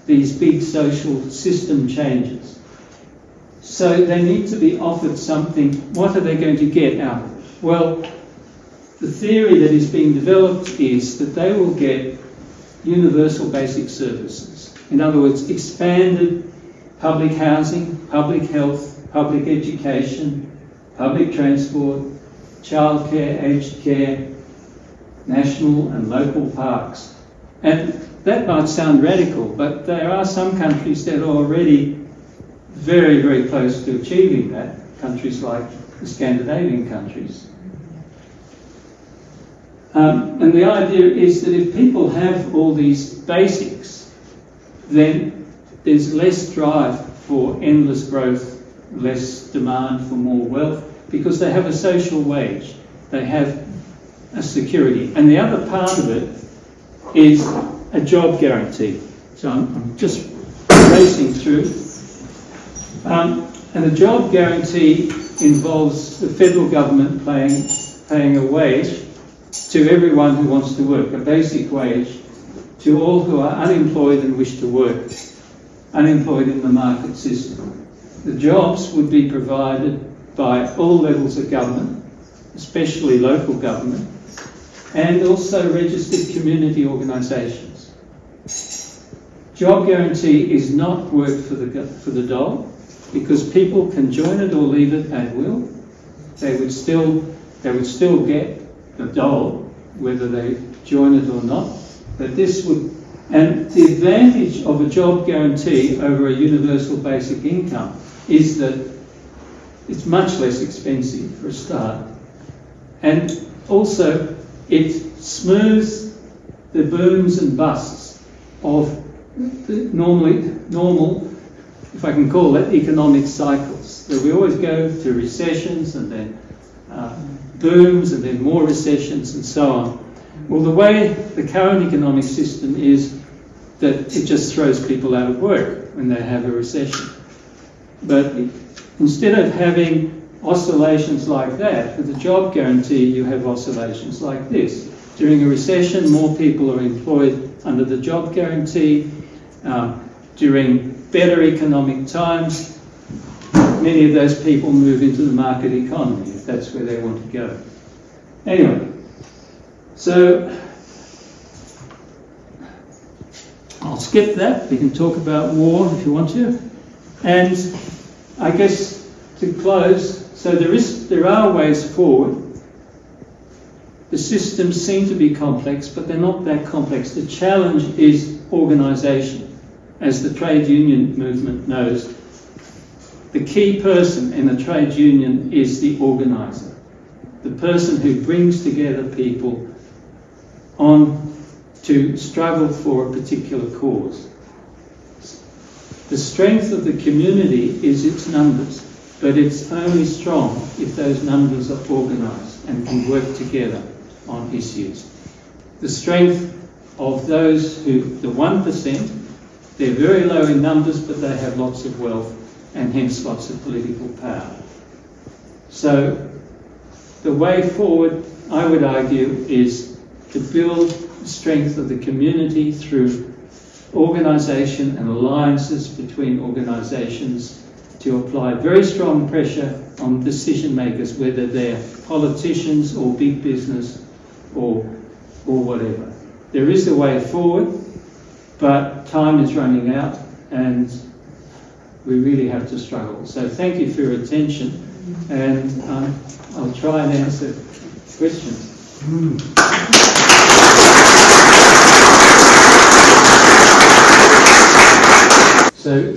these big social system changes. So they need to be offered something. What are they going to get out of it? Well, the theory that is being developed is that they will get universal basic services. In other words, expanded public housing, public health, public education, public transport, childcare, aged care, national and local parks. And that might sound radical, but there are some countries that are already very, very close to achieving that, countries like the Scandinavian countries. And the idea is that if people have all these basics, then there's less drive for endless growth, less demand for more wealth, because they have a social wage, they have a security. And the other part of it is a job guarantee. So I'm just racing through. And the job guarantee involves the federal government paying a wage to everyone who wants to work, a basic wage to all who are unemployed and wish to work, unemployed in the market system. The jobs would be provided by all levels of government, especially local government, and also registered community organisations. Job guarantee is not work for the dole, because people can join it or leave it at will. They would still get the dole, whether they join it or not. But this would, and the advantage of a job guarantee over a universal basic income is that it's much less expensive for a start, and also it smooths the booms and busts of the normal, if I can call it, economic cycles. That we always go through recessions and then booms and then more recessions and so on. Well, the way the current economic system is that it just throws people out of work when they have a recession. But instead of having oscillations like that, with the job guarantee you have oscillations like this. During a recession, more people are employed under the job guarantee. During better economic times, many of those people move into the market economy, if that's where they want to go. Anyway, so I'll skip that. We can talk about war if you want to. And I guess to close, so there are ways forward. The systems seem to be complex, but they're not that complex. The challenge is organisation. As the trade union movement knows, the key person in a trade union is the organiser, the person who brings together people on to struggle for a particular cause. The strength of the community is its numbers, but it's only strong if those numbers are organised and can work together on issues. The strength of those who, the 1%, they're very low in numbers, but they have lots of wealth and hence lots of political power. So the way forward, I would argue, is to build the strength of the community through organisation and alliances between organisations, to apply very strong pressure on decision makers, whether they're politicians or big business or whatever. There is a way forward, but time is running out and we really have to struggle. So thank you for your attention, and I'll try and answer questions. So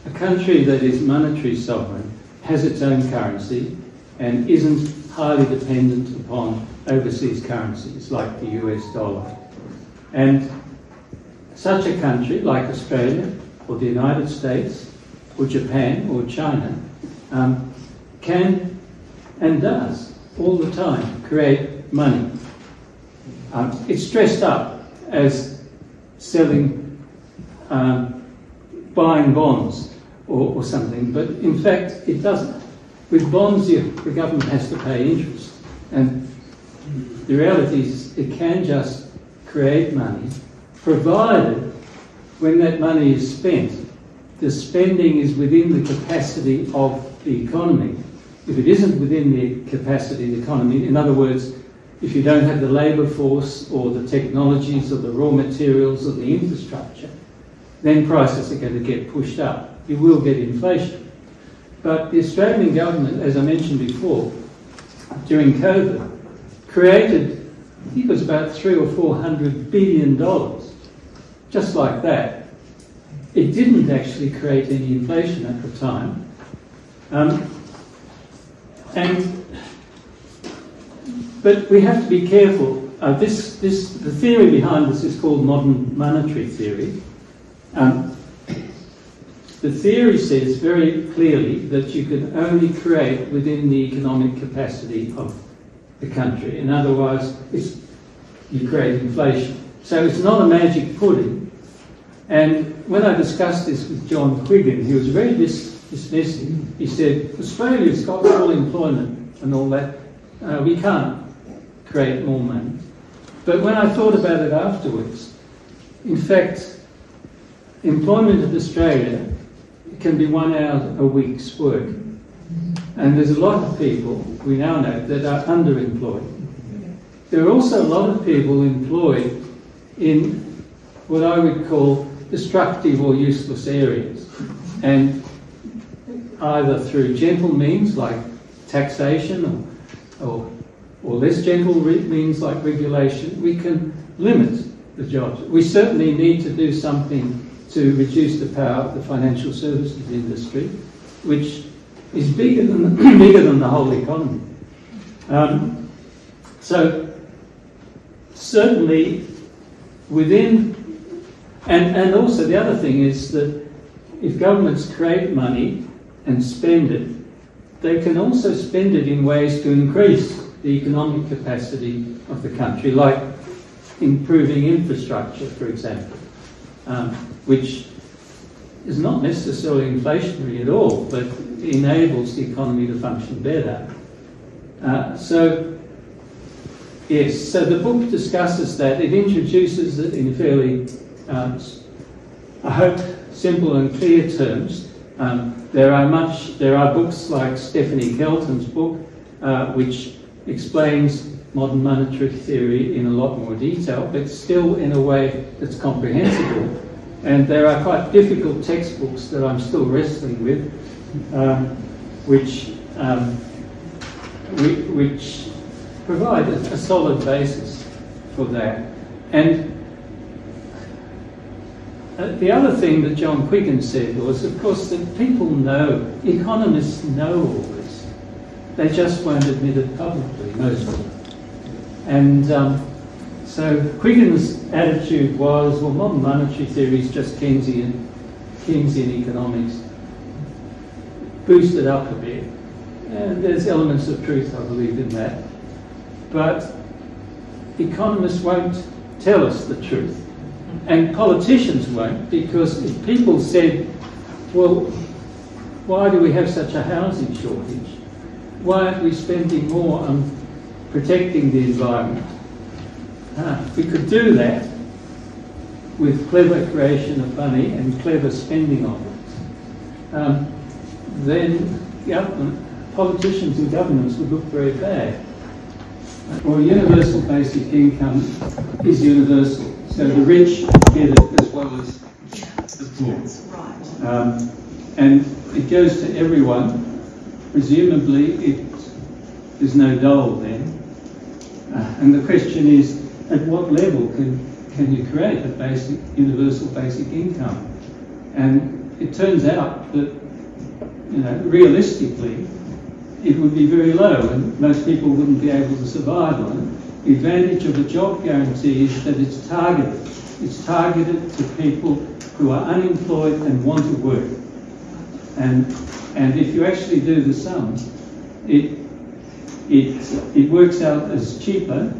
a country that is monetary sovereign has its own currency and isn't highly dependent upon overseas currencies like the US dollar. And such a country like Australia or the United States or Japan or China can and does all the time create money. It's dressed up as selling, buying bonds or something, but in fact it doesn't. With bonds, the government has to pay interest, and the reality is it can just create money, provided when that money is spent, the spending is within the capacity of the economy. If it isn't within the capacity of the economy, in other words, if you don't have the labour force or the technologies or the raw materials or the infrastructure, then prices are going to get pushed up. You will get inflation. But the Australian government, as I mentioned before, during COVID, created, I think it was about $300 or $400 billion, just like that. It didn't actually create any inflation at the time. But we have to be careful. the theory behind this is called modern monetary theory. The theory says very clearly that you can only create within the economic capacity of the country, and otherwise you create inflation. So it's not a magic pudding. And when I discussed this with John Quiggin, he was very dismissive. He said, Australia's got full employment and all that. We can't create more money. But when I thought about it afterwards, in fact, employment in Australia can be 1 hour a week's work. And there's a lot of people, we now know, that are underemployed. There are also a lot of people employed in what I would call destructive or useless areas. And either through gentle means like taxation or less gentle means like regulation, we can limit the jobs. We certainly need to do something to reduce the power of the financial services industry, which is bigger than the whole economy. So certainly within, and also the other thing is that if governments create money and spend it, they can also spend it in ways to increase the economic capacity of the country, like improving infrastructure, for example, which is not necessarily inflationary at all, but enables the economy to function better. So the book discusses that. It introduces it in fairly, I hope, simple and clear terms. There are books like Stephanie Kelton's book, which explains modern monetary theory in a lot more detail, but still in a way that's comprehensible. And there are quite difficult textbooks that I'm still wrestling with, which provide a solid basis for that. And the other thing that John Quiggin said was, of course, that people know, economists know all this. They just won't admit it publicly, most of them. And so Quiggin's attitude was, well, modern monetary theory is just Keynesian economics, boosted up a bit. And there's elements of truth, I believe, in that. But economists won't tell us the truth. And politicians won't, because if people said, well, why do we have such a housing shortage? Why aren't we spending more on protecting the environment? We could do that with clever creation of money and clever spending of it. Then politicians and governments would look very bad. Well, universal basic income is universal, so the rich get it as well as the poor. Right. And it goes to everyone. Presumably, there's no dole then. And the question is, at what level can you create a universal basic income? And it turns out that, realistically, it would be very low, and most people wouldn't be able to survive on it. The advantage of a job guarantee is that it's targeted. It's targeted to people who are unemployed and want to work. And if you actually do the sums, it works out as cheaper.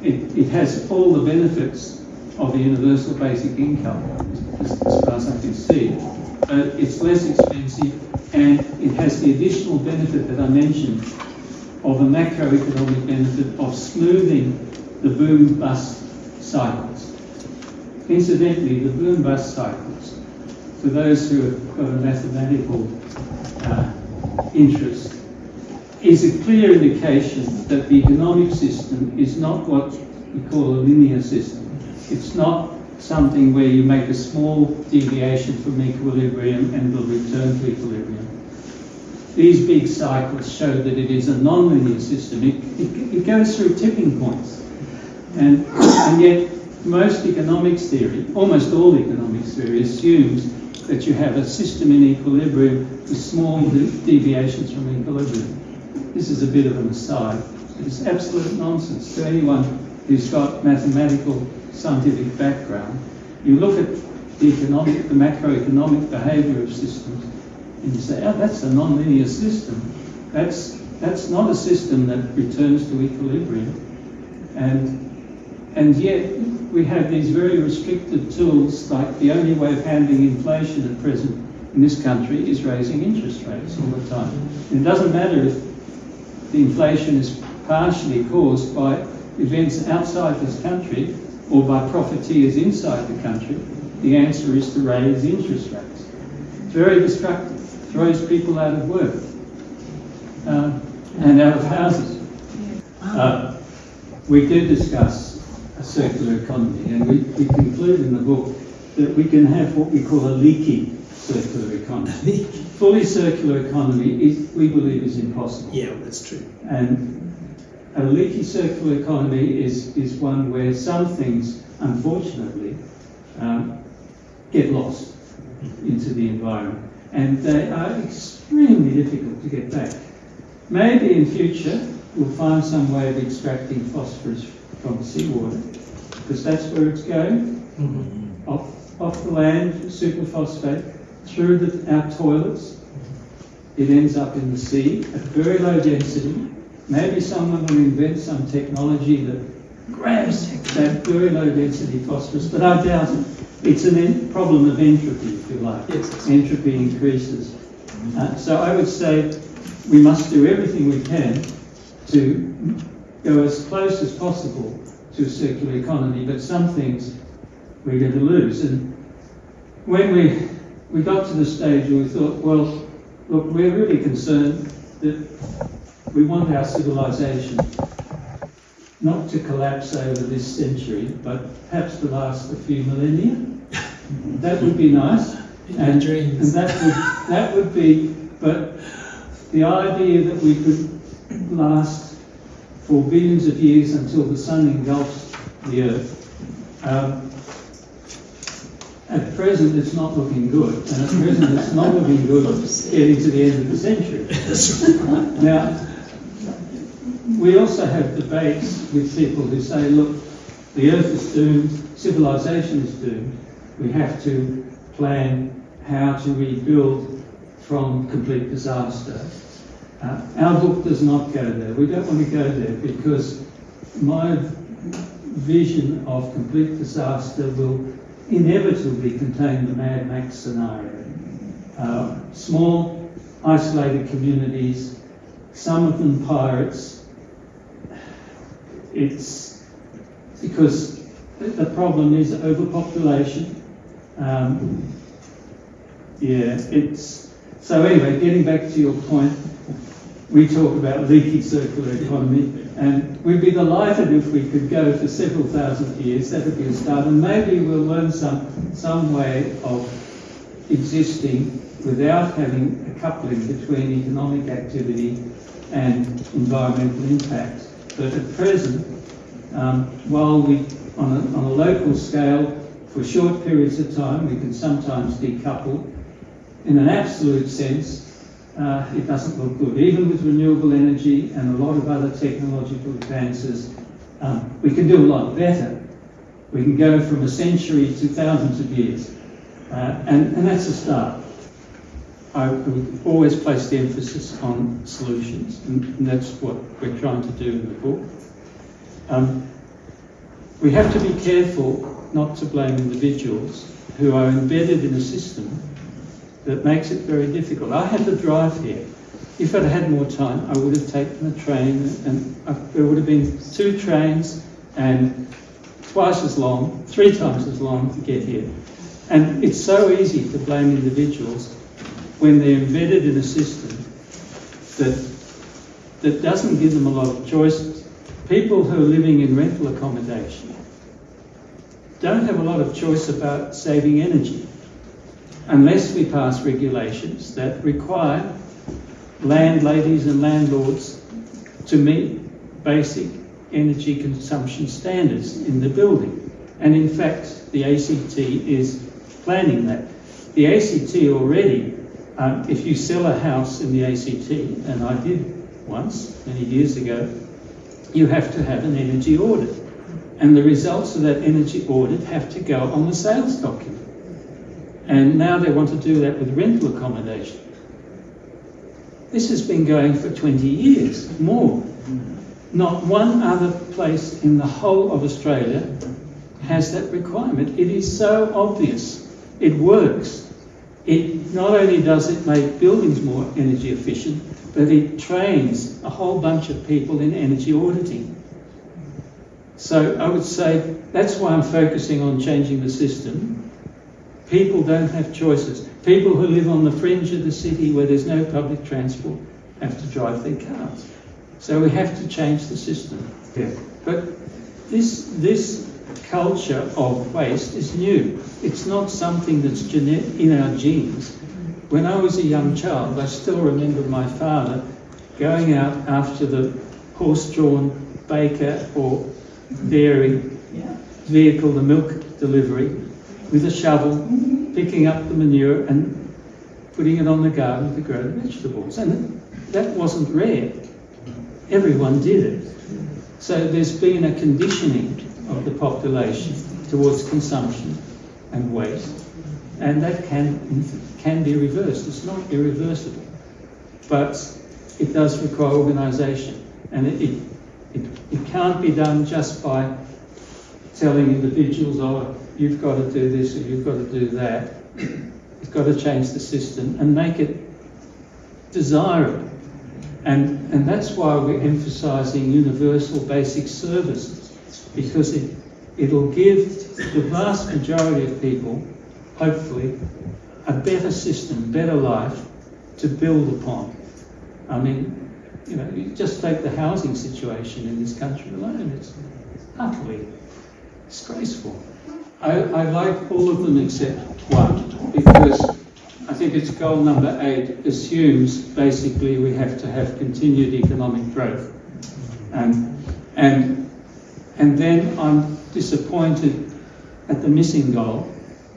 It has all the benefits of a universal basic income, as far as I can see. It's less expensive, and it has the additional benefit that I mentioned of a macroeconomic benefit of smoothing the boom-bust cycles. Incidentally, the boom-bust cycles, for those who have got a mathematical interest, is a clear indication that the economic system is not what we call a linear system. It's not something where you make a small deviation from equilibrium and will return to equilibrium. These big cycles show that it is a non-linear system. It goes through tipping points. And yet most economics theory, almost all economics theory, assumes that you have a system in equilibrium with small deviations from equilibrium. This is a bit of an aside, It is absolute nonsense to anyone who's got mathematical, scientific background. You look at the macroeconomic behaviour of systems, and you say, oh, that's a non-linear system. That's not a system that returns to equilibrium. And yet we have these very restricted tools, like the only way of handling inflation at present in this country is raising interest rates all the time. And it doesn't matter if the inflation is partially caused by events outside this country or by profiteers inside the country. The answer is to raise interest rates. It's very destructive. Throws people out of work and out of houses. We do discuss a circular economy, and we conclude in the book that we can have what we call a leaky circular economy. Fully circular economy, we believe, is impossible. Yeah, that's true. And a leaky circular economy is one where some things, unfortunately, get lost into the environment. And they are extremely difficult to get back. Maybe in future we'll find some way of extracting phosphorus from seawater, because that's where it's going, off the land, superphosphate, through our toilets. It ends up in the sea at very low density. Maybe someone will invent some technology that grabs that very low density phosphorus, but I doubt it. It's a problem of entropy, if you like. Yes. Entropy increases. So I would say we must do everything we can to go as close as possible to a circular economy, but some things we're going to lose. And when we got to the stage where we thought, well, look, we're really concerned that we want our civilization not to collapse over this century, but perhaps to last a few millennia. That would be nice. And that would be, but the idea that we could last for billions of years until the sun engulfs the earth, at present it's not looking good, and at present it's not looking good getting to the end of the century. Now, we also have debates with people who say, look, the earth is doomed, civilization is doomed, we have to plan how to rebuild from complete disaster. Our book does not go there. We don't want to go there because my vision of complete disaster will inevitably contain the Mad Max scenario. Small, isolated communities, some of them pirates. It's because the problem is overpopulation. So anyway, getting back to your point, we talk about leaky circular economy, and we'd be delighted if we could go for several thousand years. That would be a start, and maybe we'll learn some way of existing without having a coupling between economic activity and environmental impact. But at present, while we, on a local scale, for short periods of time, we can sometimes decouple. In an absolute sense, it doesn't look good. Even with renewable energy and a lot of other technological advances, we can do a lot better. We can go from a century to thousands of years. And that's a start. I would always place the emphasis on solutions, and that's what we're trying to do in the book. We have to be careful not to blame individuals who are embedded in a system that makes it very difficult. I had to drive here. If I'd had more time, I would have taken a train, and there would have been 2 trains and twice as long, 3 times as long to get here. And it's so easy to blame individuals when they're embedded in a system that doesn't give them a lot of choices. People who are living in rental accommodation don't have a lot of choice about saving energy unless we pass regulations that require landladies and landlords to meet basic energy consumption standards in the building. And in fact, the ACT is planning that. The ACT already, if you sell a house in the ACT, and I did once, many years ago, you have to have an energy audit. And the results of that energy audit have to go on the sales document. And now they want to do that with rental accommodation. This has been going for 20 years, more. Not one other place in the whole of Australia has that requirement. It is so obvious. It works. It not only does it make buildings more energy efficient, but it trains a whole bunch of people in energy auditing. So I would say that's why I'm focusing on changing the system. People don't have choices. People who live on the fringe of the city where there's no public transport have to drive their cars. So we have to change the system. Yeah. But this culture of waste is new. It's not something that's in our genes. When I was a young child, I still remember my father going out after the horse-drawn baker or dairy vehicle, the milk delivery, with a shovel, picking up the manure and putting it on the garden to grow the vegetables. And that wasn't rare. Everyone did it. So there's been a conditioning of the population towards consumption and waste, and that can be reversed. It's not irreversible, but it does require organisation, and it can't be done just by telling individuals, oh, you've got to do this or you've got to do that. It's got to change the system and make it desirable. And that's why we're emphasising universal basic services, because it'll give the vast majority of people, hopefully, a better system, better life to build upon. I mean, you know, you just take the housing situation in this country alone, it's utterly disgraceful. I like all of them except one, because I think it's goal number 8 assumes basically we have to have continued economic growth. And then I'm disappointed at the missing goal.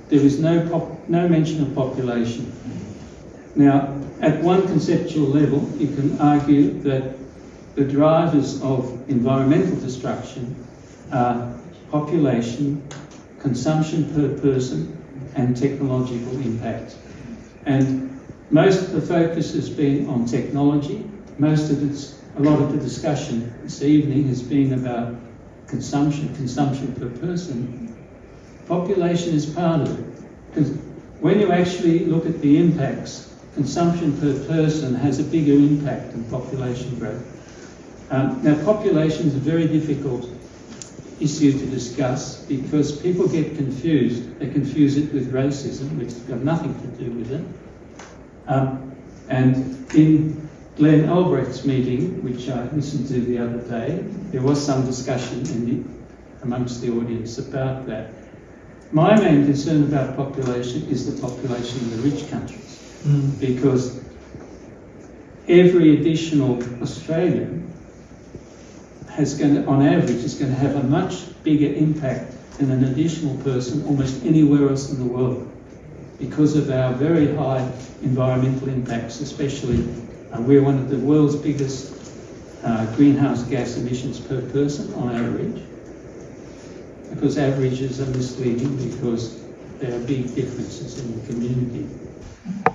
There is no mention of population. Now, at one conceptual level, you can argue that the drivers of environmental destruction are population, consumption per person, and technological impact. And most of the focus has been on technology. A lot of the discussion this evening has been about consumption per person. Population is part of it. Because when you actually look at the impacts, consumption per person has a bigger impact than population growth. Now, population is a very difficult issue to discuss because people get confused. They confuse it with racism, which has got nothing to do with it. And in Glenn Albrecht's meeting, which I listened to the other day, there was some discussion amongst the audience about that. My main concern about population is the population in the rich countries, because every additional Australian on average, is going to have a much bigger impact than an additional person almost anywhere else in the world, because of our very high environmental impacts, especially we're one of the world's biggest greenhouse gas emissions per person on average. Of course, averages are misleading because there are big differences in the community.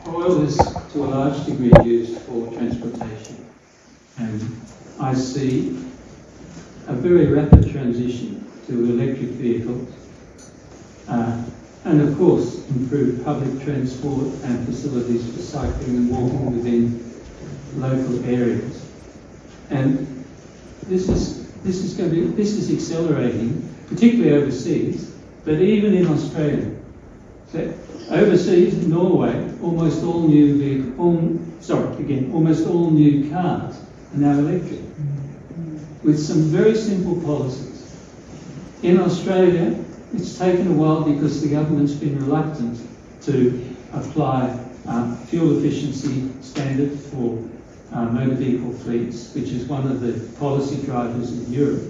Oil is to a large degree used for transportation, and I see a very rapid transition to electric vehicles, and of course improved public transport and facilities for cycling and walking within local areas. And this is accelerating, particularly overseas, but even in Australia. So overseas, in Norway, almost all new cars are now electric, with some very simple policies. In Australia, it's taken a while because the government's been reluctant to apply fuel efficiency standards for motor vehicle fleets, which is one of the policy drivers in Europe.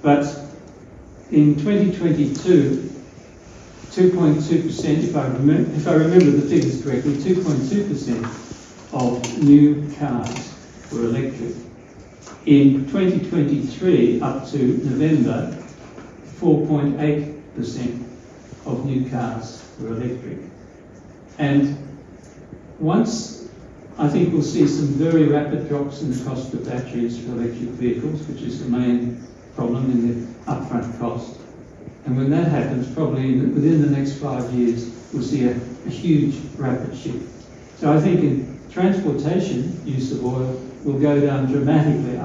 But in 2022, 2.2%, if I remember the figures correctly, 2.2% of new cars were electric. In 2023, up to November, 4.8% of new cars were electric. And once, I think we'll see some very rapid drops in the cost of batteries for electric vehicles, which is the main problem in the upfront cost. And when that happens, probably within the next 5 years, we'll see a huge rapid shift. So I think in transportation, use of oil will go down dramatically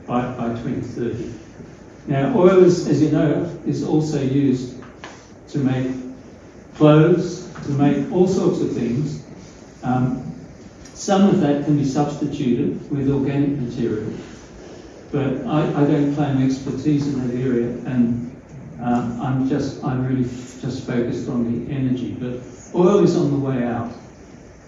by 2030. Now, oil, as you know, is also used to make clothes, to make all sorts of things. Some of that can be substituted with organic material, but I don't claim expertise in that area, and I'm really just focused on the energy. But oil is on the way out,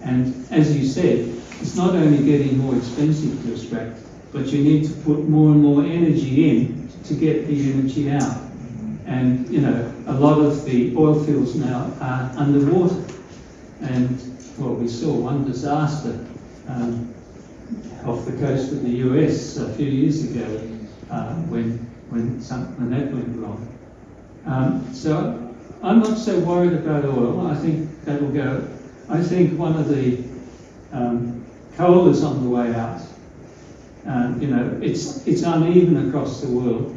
and as you said, it's not only getting more expensive to extract, but you need to put more and more energy in to get the energy out. And you know, a lot of the oil fields now are underwater, and well, we saw one disaster off the coast of the US a few years ago when that went wrong. So I'm not so worried about oil. I think that'll go. I think one of the coal is on the way out. You know, it's uneven across the world,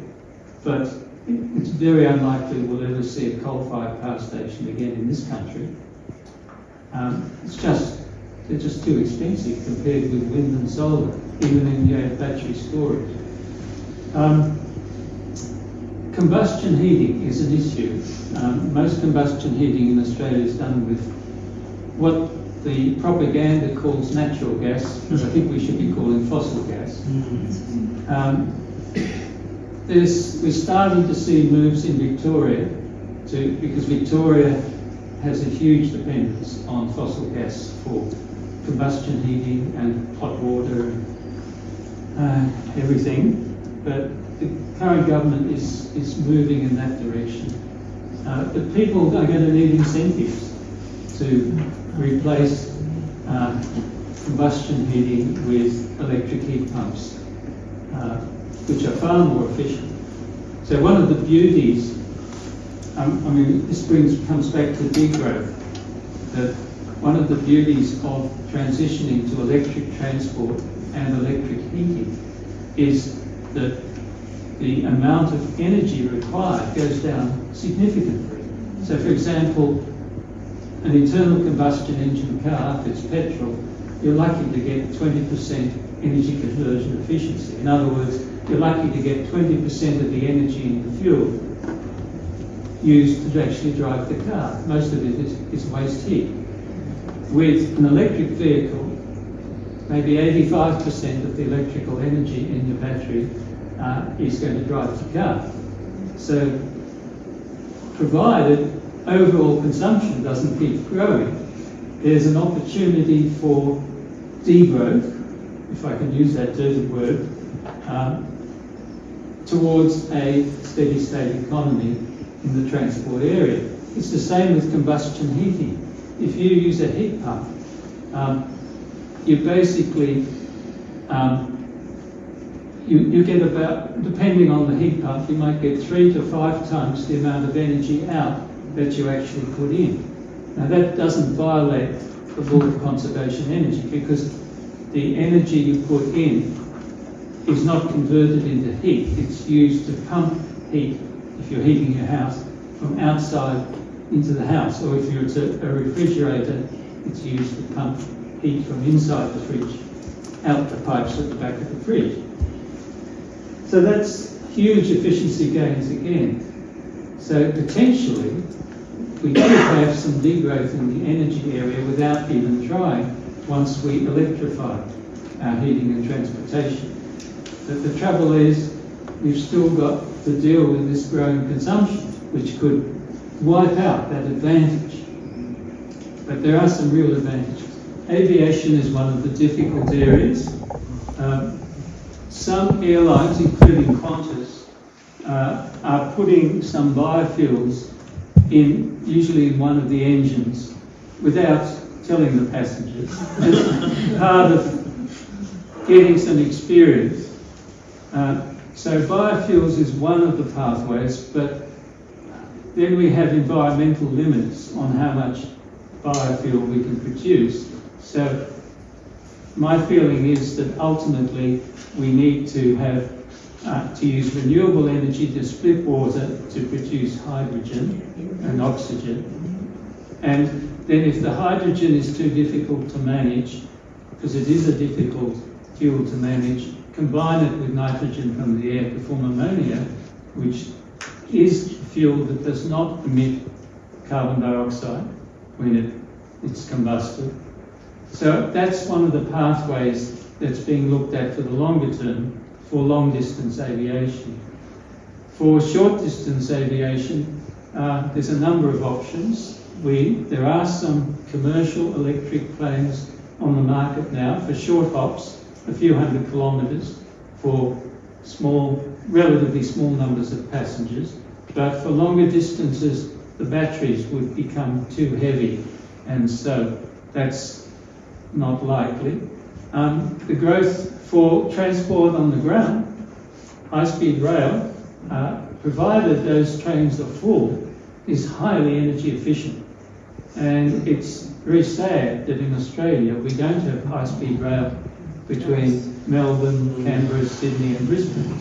but it's very unlikely we'll ever see a coal-fired power station again in this country. They're just too expensive compared with wind and solar, even in battery storage. Combustion heating is an issue. Most combustion heating in Australia is done with what the propaganda calls natural gas, but I think we should be calling fossil gas. We're starting to see moves in Victoria, because Victoria has a huge dependence on fossil gas for combustion heating and hot water and everything. But the current government is moving in that direction. But people are going to need incentives to replace combustion heating with electric heat pumps, which are far more efficient. So one of the beauties, this comes back to degrowth, that one of the beauties of transitioning to electric transport and electric heating is that the amount of energy required goes down significantly. So for example, an internal combustion engine car, if it's petrol, you're likely to get 20% energy conversion efficiency. In other words, you're likely to get 20% of the energy in the fuel used to actually drive the car. Most of it is waste heat. With an electric vehicle, maybe 85% of the electrical energy in your battery is going to drive the car. So, provided overall consumption doesn't keep growing, there's an opportunity for degrowth, if I can use that dirty word, towards a steady state economy in the transport area. It's the same with combustion heating. If you use a heat pump, you basically you get about, depending on the heat pump, you might get 3 to 5 times the amount of energy out that you actually put in. Now that doesn't violate the law of conservation energy, because the energy you put in is not converted into heat. It's used to pump heat, if you're heating your house, from outside into the house, or if you're a refrigerator, it's used to pump heat from inside the fridge out the pipes at the back of the fridge. So that's huge efficiency gains again. So potentially, we could have some degrowth in the energy area without even trying, once we electrify our heating and transportation. But the trouble is, we've still got to deal with this growing consumption, which could wipe out that advantage. But there are some real advantages. Aviation is one of the difficult areas. Some airlines, including Qantas, are putting some biofuels in, usually in one of the engines, without telling the passengers, as part of getting some experience. So biofuels is one of the pathways, but then we have environmental limits on how much biofuel we can produce. So my feeling is that ultimately we need to have to use renewable energy to split water to produce hydrogen and oxygen. And then if the hydrogen is too difficult to manage, because it is a difficult fuel to manage, combine it with nitrogen from the air to form ammonia, which is a fuel that does not emit carbon dioxide when it's combusted. So that's one of the pathways that's being looked at for the longer term for long-distance aviation. For short-distance aviation, there's a number of options. There are some commercial electric planes on the market now for short hops, a few hundred kilometres, for relatively small numbers of passengers. But for longer distances, the batteries would become too heavy, and so that's not likely. The growth for transport on the ground, high-speed rail, provided those trains are full, is highly energy efficient. And it's very sad that in Australia we don't have high-speed rail between Melbourne, Canberra, Sydney and Brisbane.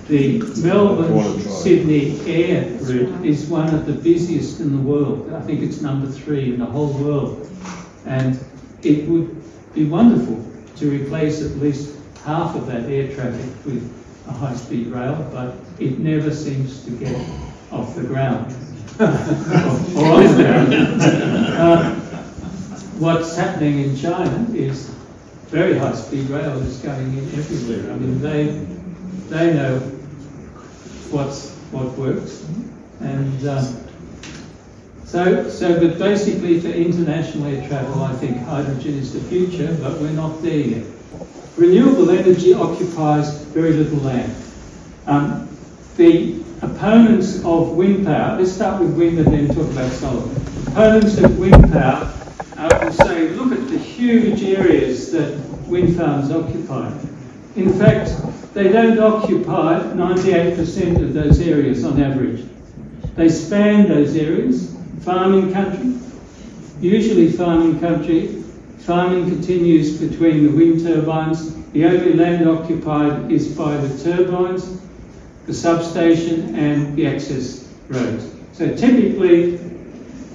The Melbourne-Sydney air route is one of the busiest in the world. I think it's number 3 in the whole world. And it would be wonderful to replace at least half of that air traffic with a high-speed rail, but it never seems to get off the ground. or on the ground. What's happening in China is very high-speed rail is going in everywhere. I mean, they know what works, and but basically for international air travel, I think hydrogen is the future, but we're not there yet. Renewable energy occupies very little land. The opponents of wind power, let's start with wind and then talk about solar. Opponents of wind power will say, look at the huge areas that wind farms occupy. In fact, they don't occupy 98% of those areas on average. They span those areas. Farming country, usually farming country, farming continues between the wind turbines. The only land occupied is by the turbines, the substation and the access roads. So typically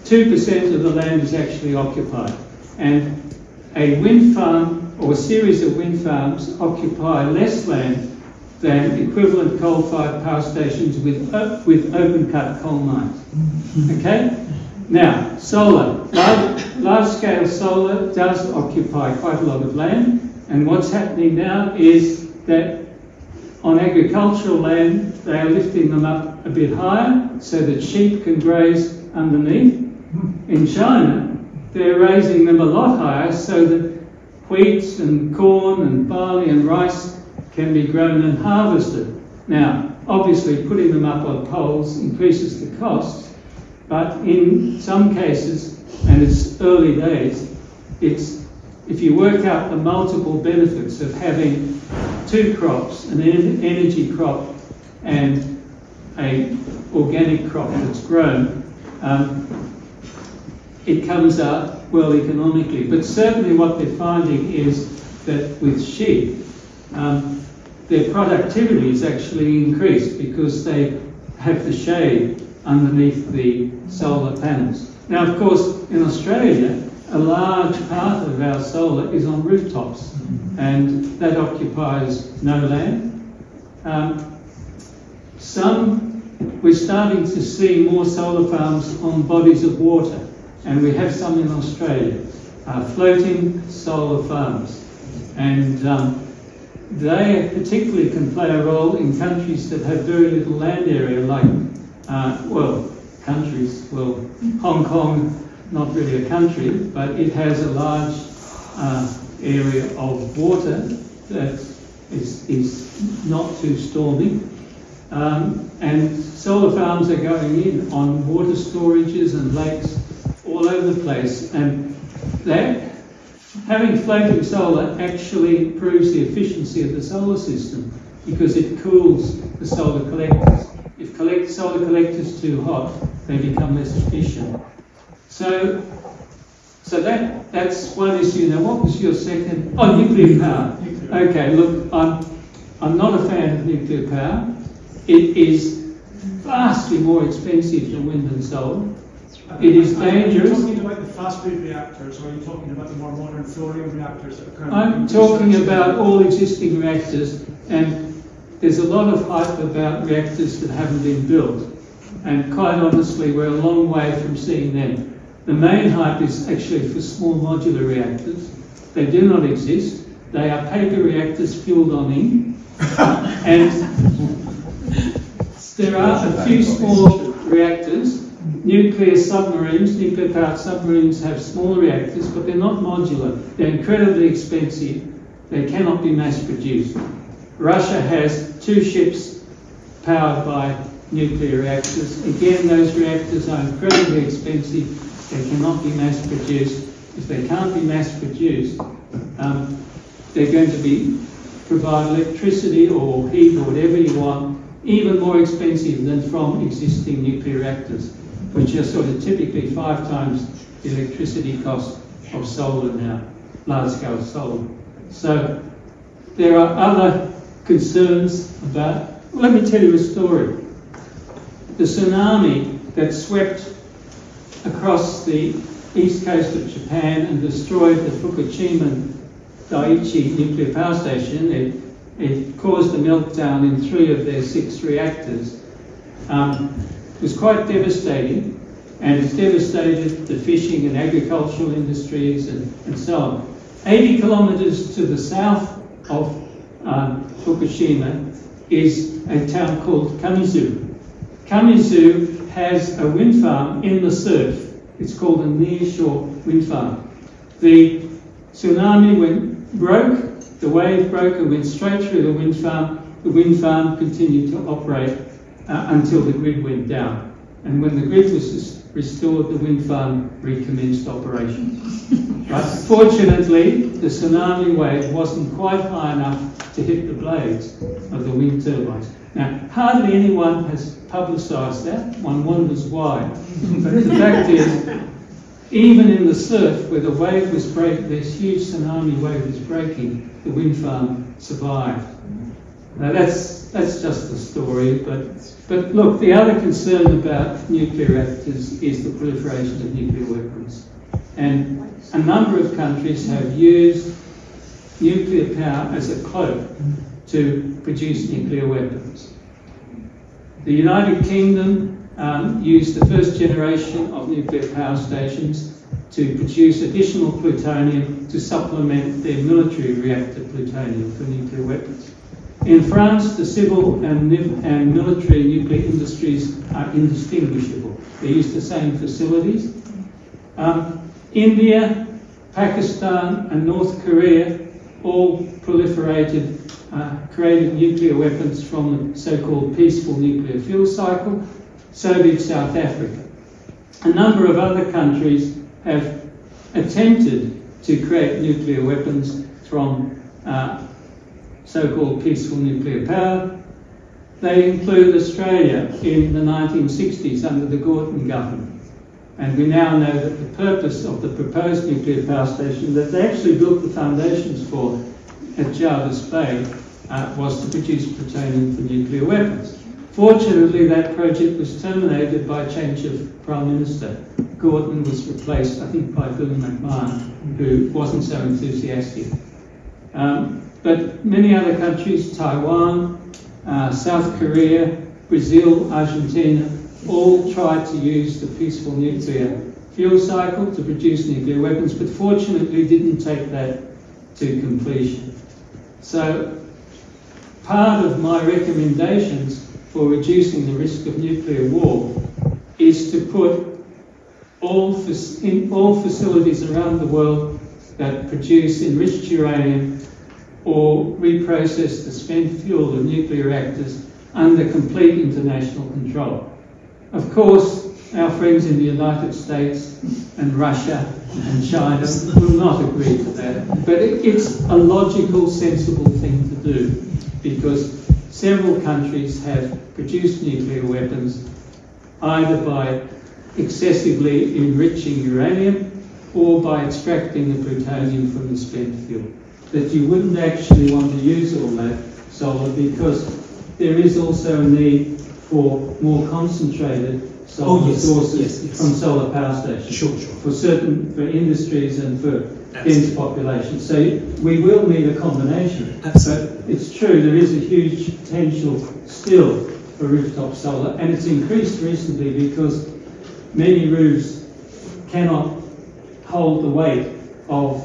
2% of the land is actually occupied. And a wind farm or a series of wind farms occupy less land than equivalent coal-fired power stations with open-cut coal mines. Okay? Now, solar. Large-scale solar does occupy quite a lot of land, and what's happening now is that on agricultural land, they are lifting them up a bit higher so that sheep can graze underneath. In China, they're raising them a lot higher so that wheat and corn and barley and rice can be grown and harvested. Now, obviously, putting them up on poles increases the costs, but in some cases, and it's early days, if you work out the multiple benefits of having 2 crops, an energy crop and an organic crop that's grown, it comes out well economically. But certainly what they're finding is that with sheep, their productivity is actually increased because they have the shade underneath the solar panels. Now, of course, in Australia, a large part of our solar is on rooftops, and that occupies no land. We're starting to see more solar farms on bodies of water, and we have some in Australia, floating solar farms. And they particularly can play a role in countries that have very little land area, like, Hong Kong, not really a country, but it has a large area of water that is not too stormy. And solar farms are going in on water storages and lakes all over the place. And that having floating solar actually improves the efficiency of the solar system because it cools the solar collectors. If solar collectors are too hot, they become less efficient. So that's one issue. Now, what was your second? Oh, nuclear power. Okay, look, I'm not a fan of nuclear power. It is vastly more expensive than wind and solar. It is dangerous. Are you talking about the fast-breed reactors, or are you talking about the more modern thorium reactors that are currently I'm talking about all existing reactors, and there's a lot of hype about reactors that haven't been built. And quite honestly, we're a long way from seeing them. The main hype is actually for small modular reactors. They do not exist. They are paper reactors fueled on ink. And there are a few small reactors. Nuclear submarines, nuclear-powered submarines have small reactors, but they're not modular. They're incredibly expensive. They cannot be mass-produced. Russia has 2 ships powered by nuclear reactors. Again, those reactors are incredibly expensive. They cannot be mass-produced. If they can't be mass-produced, they're going to provide electricity or heat or whatever you want, even more expensive than from existing nuclear reactors, which are sort of typically 5 times the electricity cost of solar now, large-scale solar. So there are other concerns about... Let me tell you a story. The tsunami that swept across the east coast of Japan and destroyed the Fukushima Daiichi nuclear power station, it caused a meltdown in 3 of their 6 reactors. It was quite devastating, and it's devastated the fishing and agricultural industries and so on. 80 kilometres to the south of Fukushima is a town called Kamizu. Kamizu has a wind farm in the surf. It's called a near-shore wind farm. The tsunami broke, the wave broke and went straight through the wind farm. The wind farm continued to operate until the grid went down. And when the grid was restored, the wind farm recommenced operations. But fortunately, the tsunami wave wasn't quite high enough to hit the blades of the wind turbines. Now, hardly anyone has publicised that. One wonders why. But the fact is, even in the surf, where the wave was breaking, this huge tsunami wave was breaking, the wind farm survived. Now that's just the story, but look, the other concern about nuclear reactors is the proliferation of nuclear weapons. And a number of countries have used nuclear power as a cloak to produce nuclear weapons. The United Kingdom used the first generation of nuclear power stations to produce additional plutonium to supplement their military reactor plutonium for nuclear weapons. In France, the civil and military nuclear industries are indistinguishable. They use the same facilities. India, Pakistan and North Korea all proliferated, created nuclear weapons from the so-called peaceful nuclear fuel cycle. So did South Africa. A number of other countries have attempted to create nuclear weapons from so-called peaceful nuclear power. They include Australia in the 1960s under the Gorton government. And we now know that the purpose of the proposed nuclear power station that they actually built the foundations for at Jervis Bay was to produce plutonium for nuclear weapons. Fortunately, that project was terminated by change of Prime Minister. Gorton was replaced, I think, by Billy McMahon, who wasn't so enthusiastic. But many other countries, Taiwan, South Korea, Brazil, Argentina, all tried to use the peaceful nuclear fuel cycle to produce nuclear weapons, but fortunately didn't take that to completion. So part of my recommendations for reducing the risk of nuclear war is to put all facilities around the world that produce enriched uranium or reprocess the spent fuel of nuclear reactors under complete international control. Of course, our friends in the United States and Russia and China will not agree to that. But it's a logical, sensible thing to do, because several countries have produced nuclear weapons either by excessively enriching uranium or by extracting the plutonium from the spent fuel. That you wouldn't actually want to use all that solar, because there is also a need for more concentrated solar sources from solar power stations for industries and for dense populations. So we will need a combination. Absolutely. But it's true, there is a huge potential still for rooftop solar, and it's increased recently because many roofs cannot hold the weight of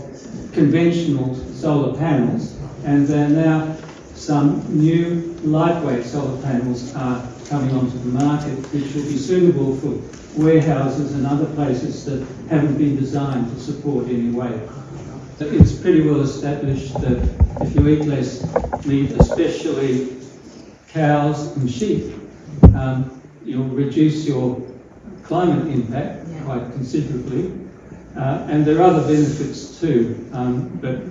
conventional solar panels, and there are now some new lightweight solar panels are coming onto the market, which will be suitable for warehouses and other places that haven't been designed to support any weight. It's pretty well established that if you eat less meat, especially cows and sheep, you'll reduce your climate impact quite considerably. And there are other benefits too, but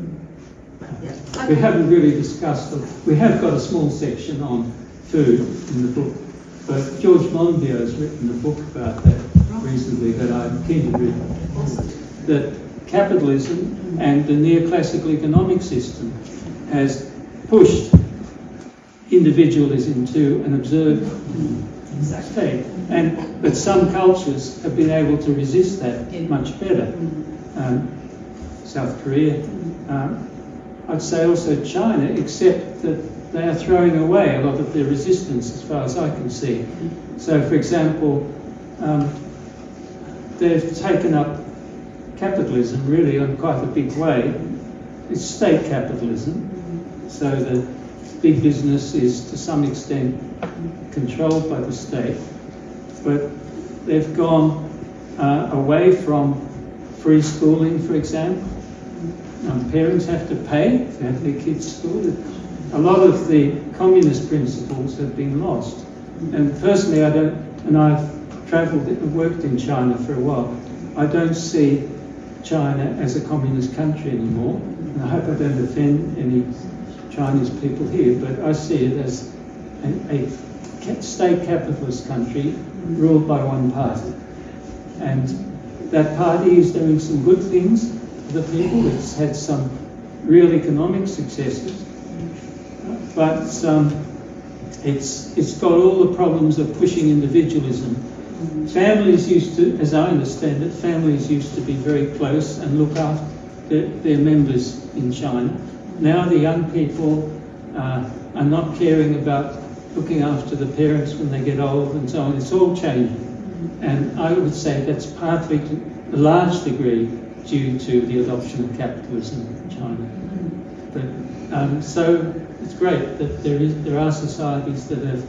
we haven't really discussed them. We have got a small section on food in the book, but George Monbiot has written a book about that recently that I'm keen to read. That capitalism and the neoclassical economic system has pushed individualism to an absurd state, but some cultures have been able to resist that much better. South Korea, I'd say also China, except that they are throwing away a lot of their resistance as far as I can see. So, for example, they've taken up capitalism really in quite a big way. It's state capitalism, so the big business is to some extent controlled by the state, but they've gone away from free schooling, for example. Parents have to pay to have their kids schooled. A lot of the communist principles have been lost. And personally, I don't, and I've travelled and worked in China for a while, I don't see China as a communist country anymore. And I hope I don't offend any Chinese people here, but I see it as a state capitalist country ruled by one party. And that party is doing some good things for the people. It's had some real economic successes, but it's got all the problems of pushing individualism. Families used to, as I understand it, families used to be very close and look after their members in China. Now the young people are not caring about looking after the parents when they get old and so on. It's all changing. And I would say that's partly, to a large degree, due to the adoption of capitalism in China. But so it's great that there are societies that have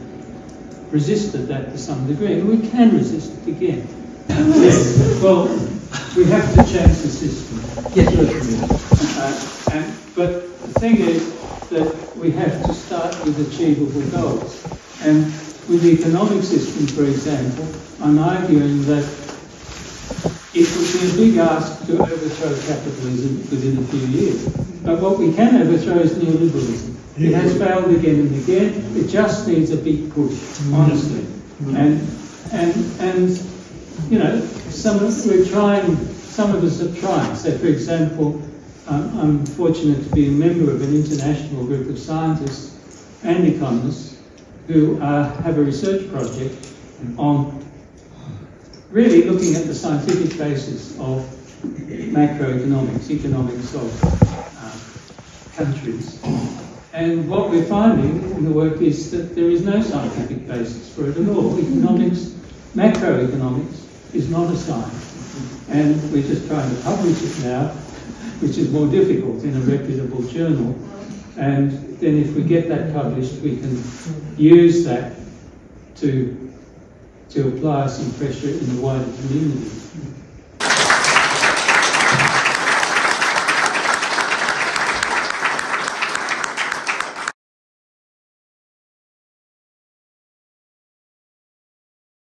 resisted that to some degree, and we can resist it again. Yes. Well, we have to change the system. Yes. But the thing is that we have to start with achievable goals. And with the economic system, for example, I'm arguing that it would be a big ask to overthrow capitalism within a few years. But what we can overthrow is neoliberalism. It has failed again and again. It just needs a big push, honestly. And you know, some of us are trying. So, for example, I'm fortunate to be a member of an international group of scientists and economists who have a research project on really looking at the scientific basis of macroeconomics, economics of countries. And what we're finding in the work is that there is no scientific basis for it at all. Economics, macroeconomics, is not a science. And we're just trying to publish it now, which is more difficult in a reputable journal. And then if we get that published, we can use that to apply some pressure in the wider community.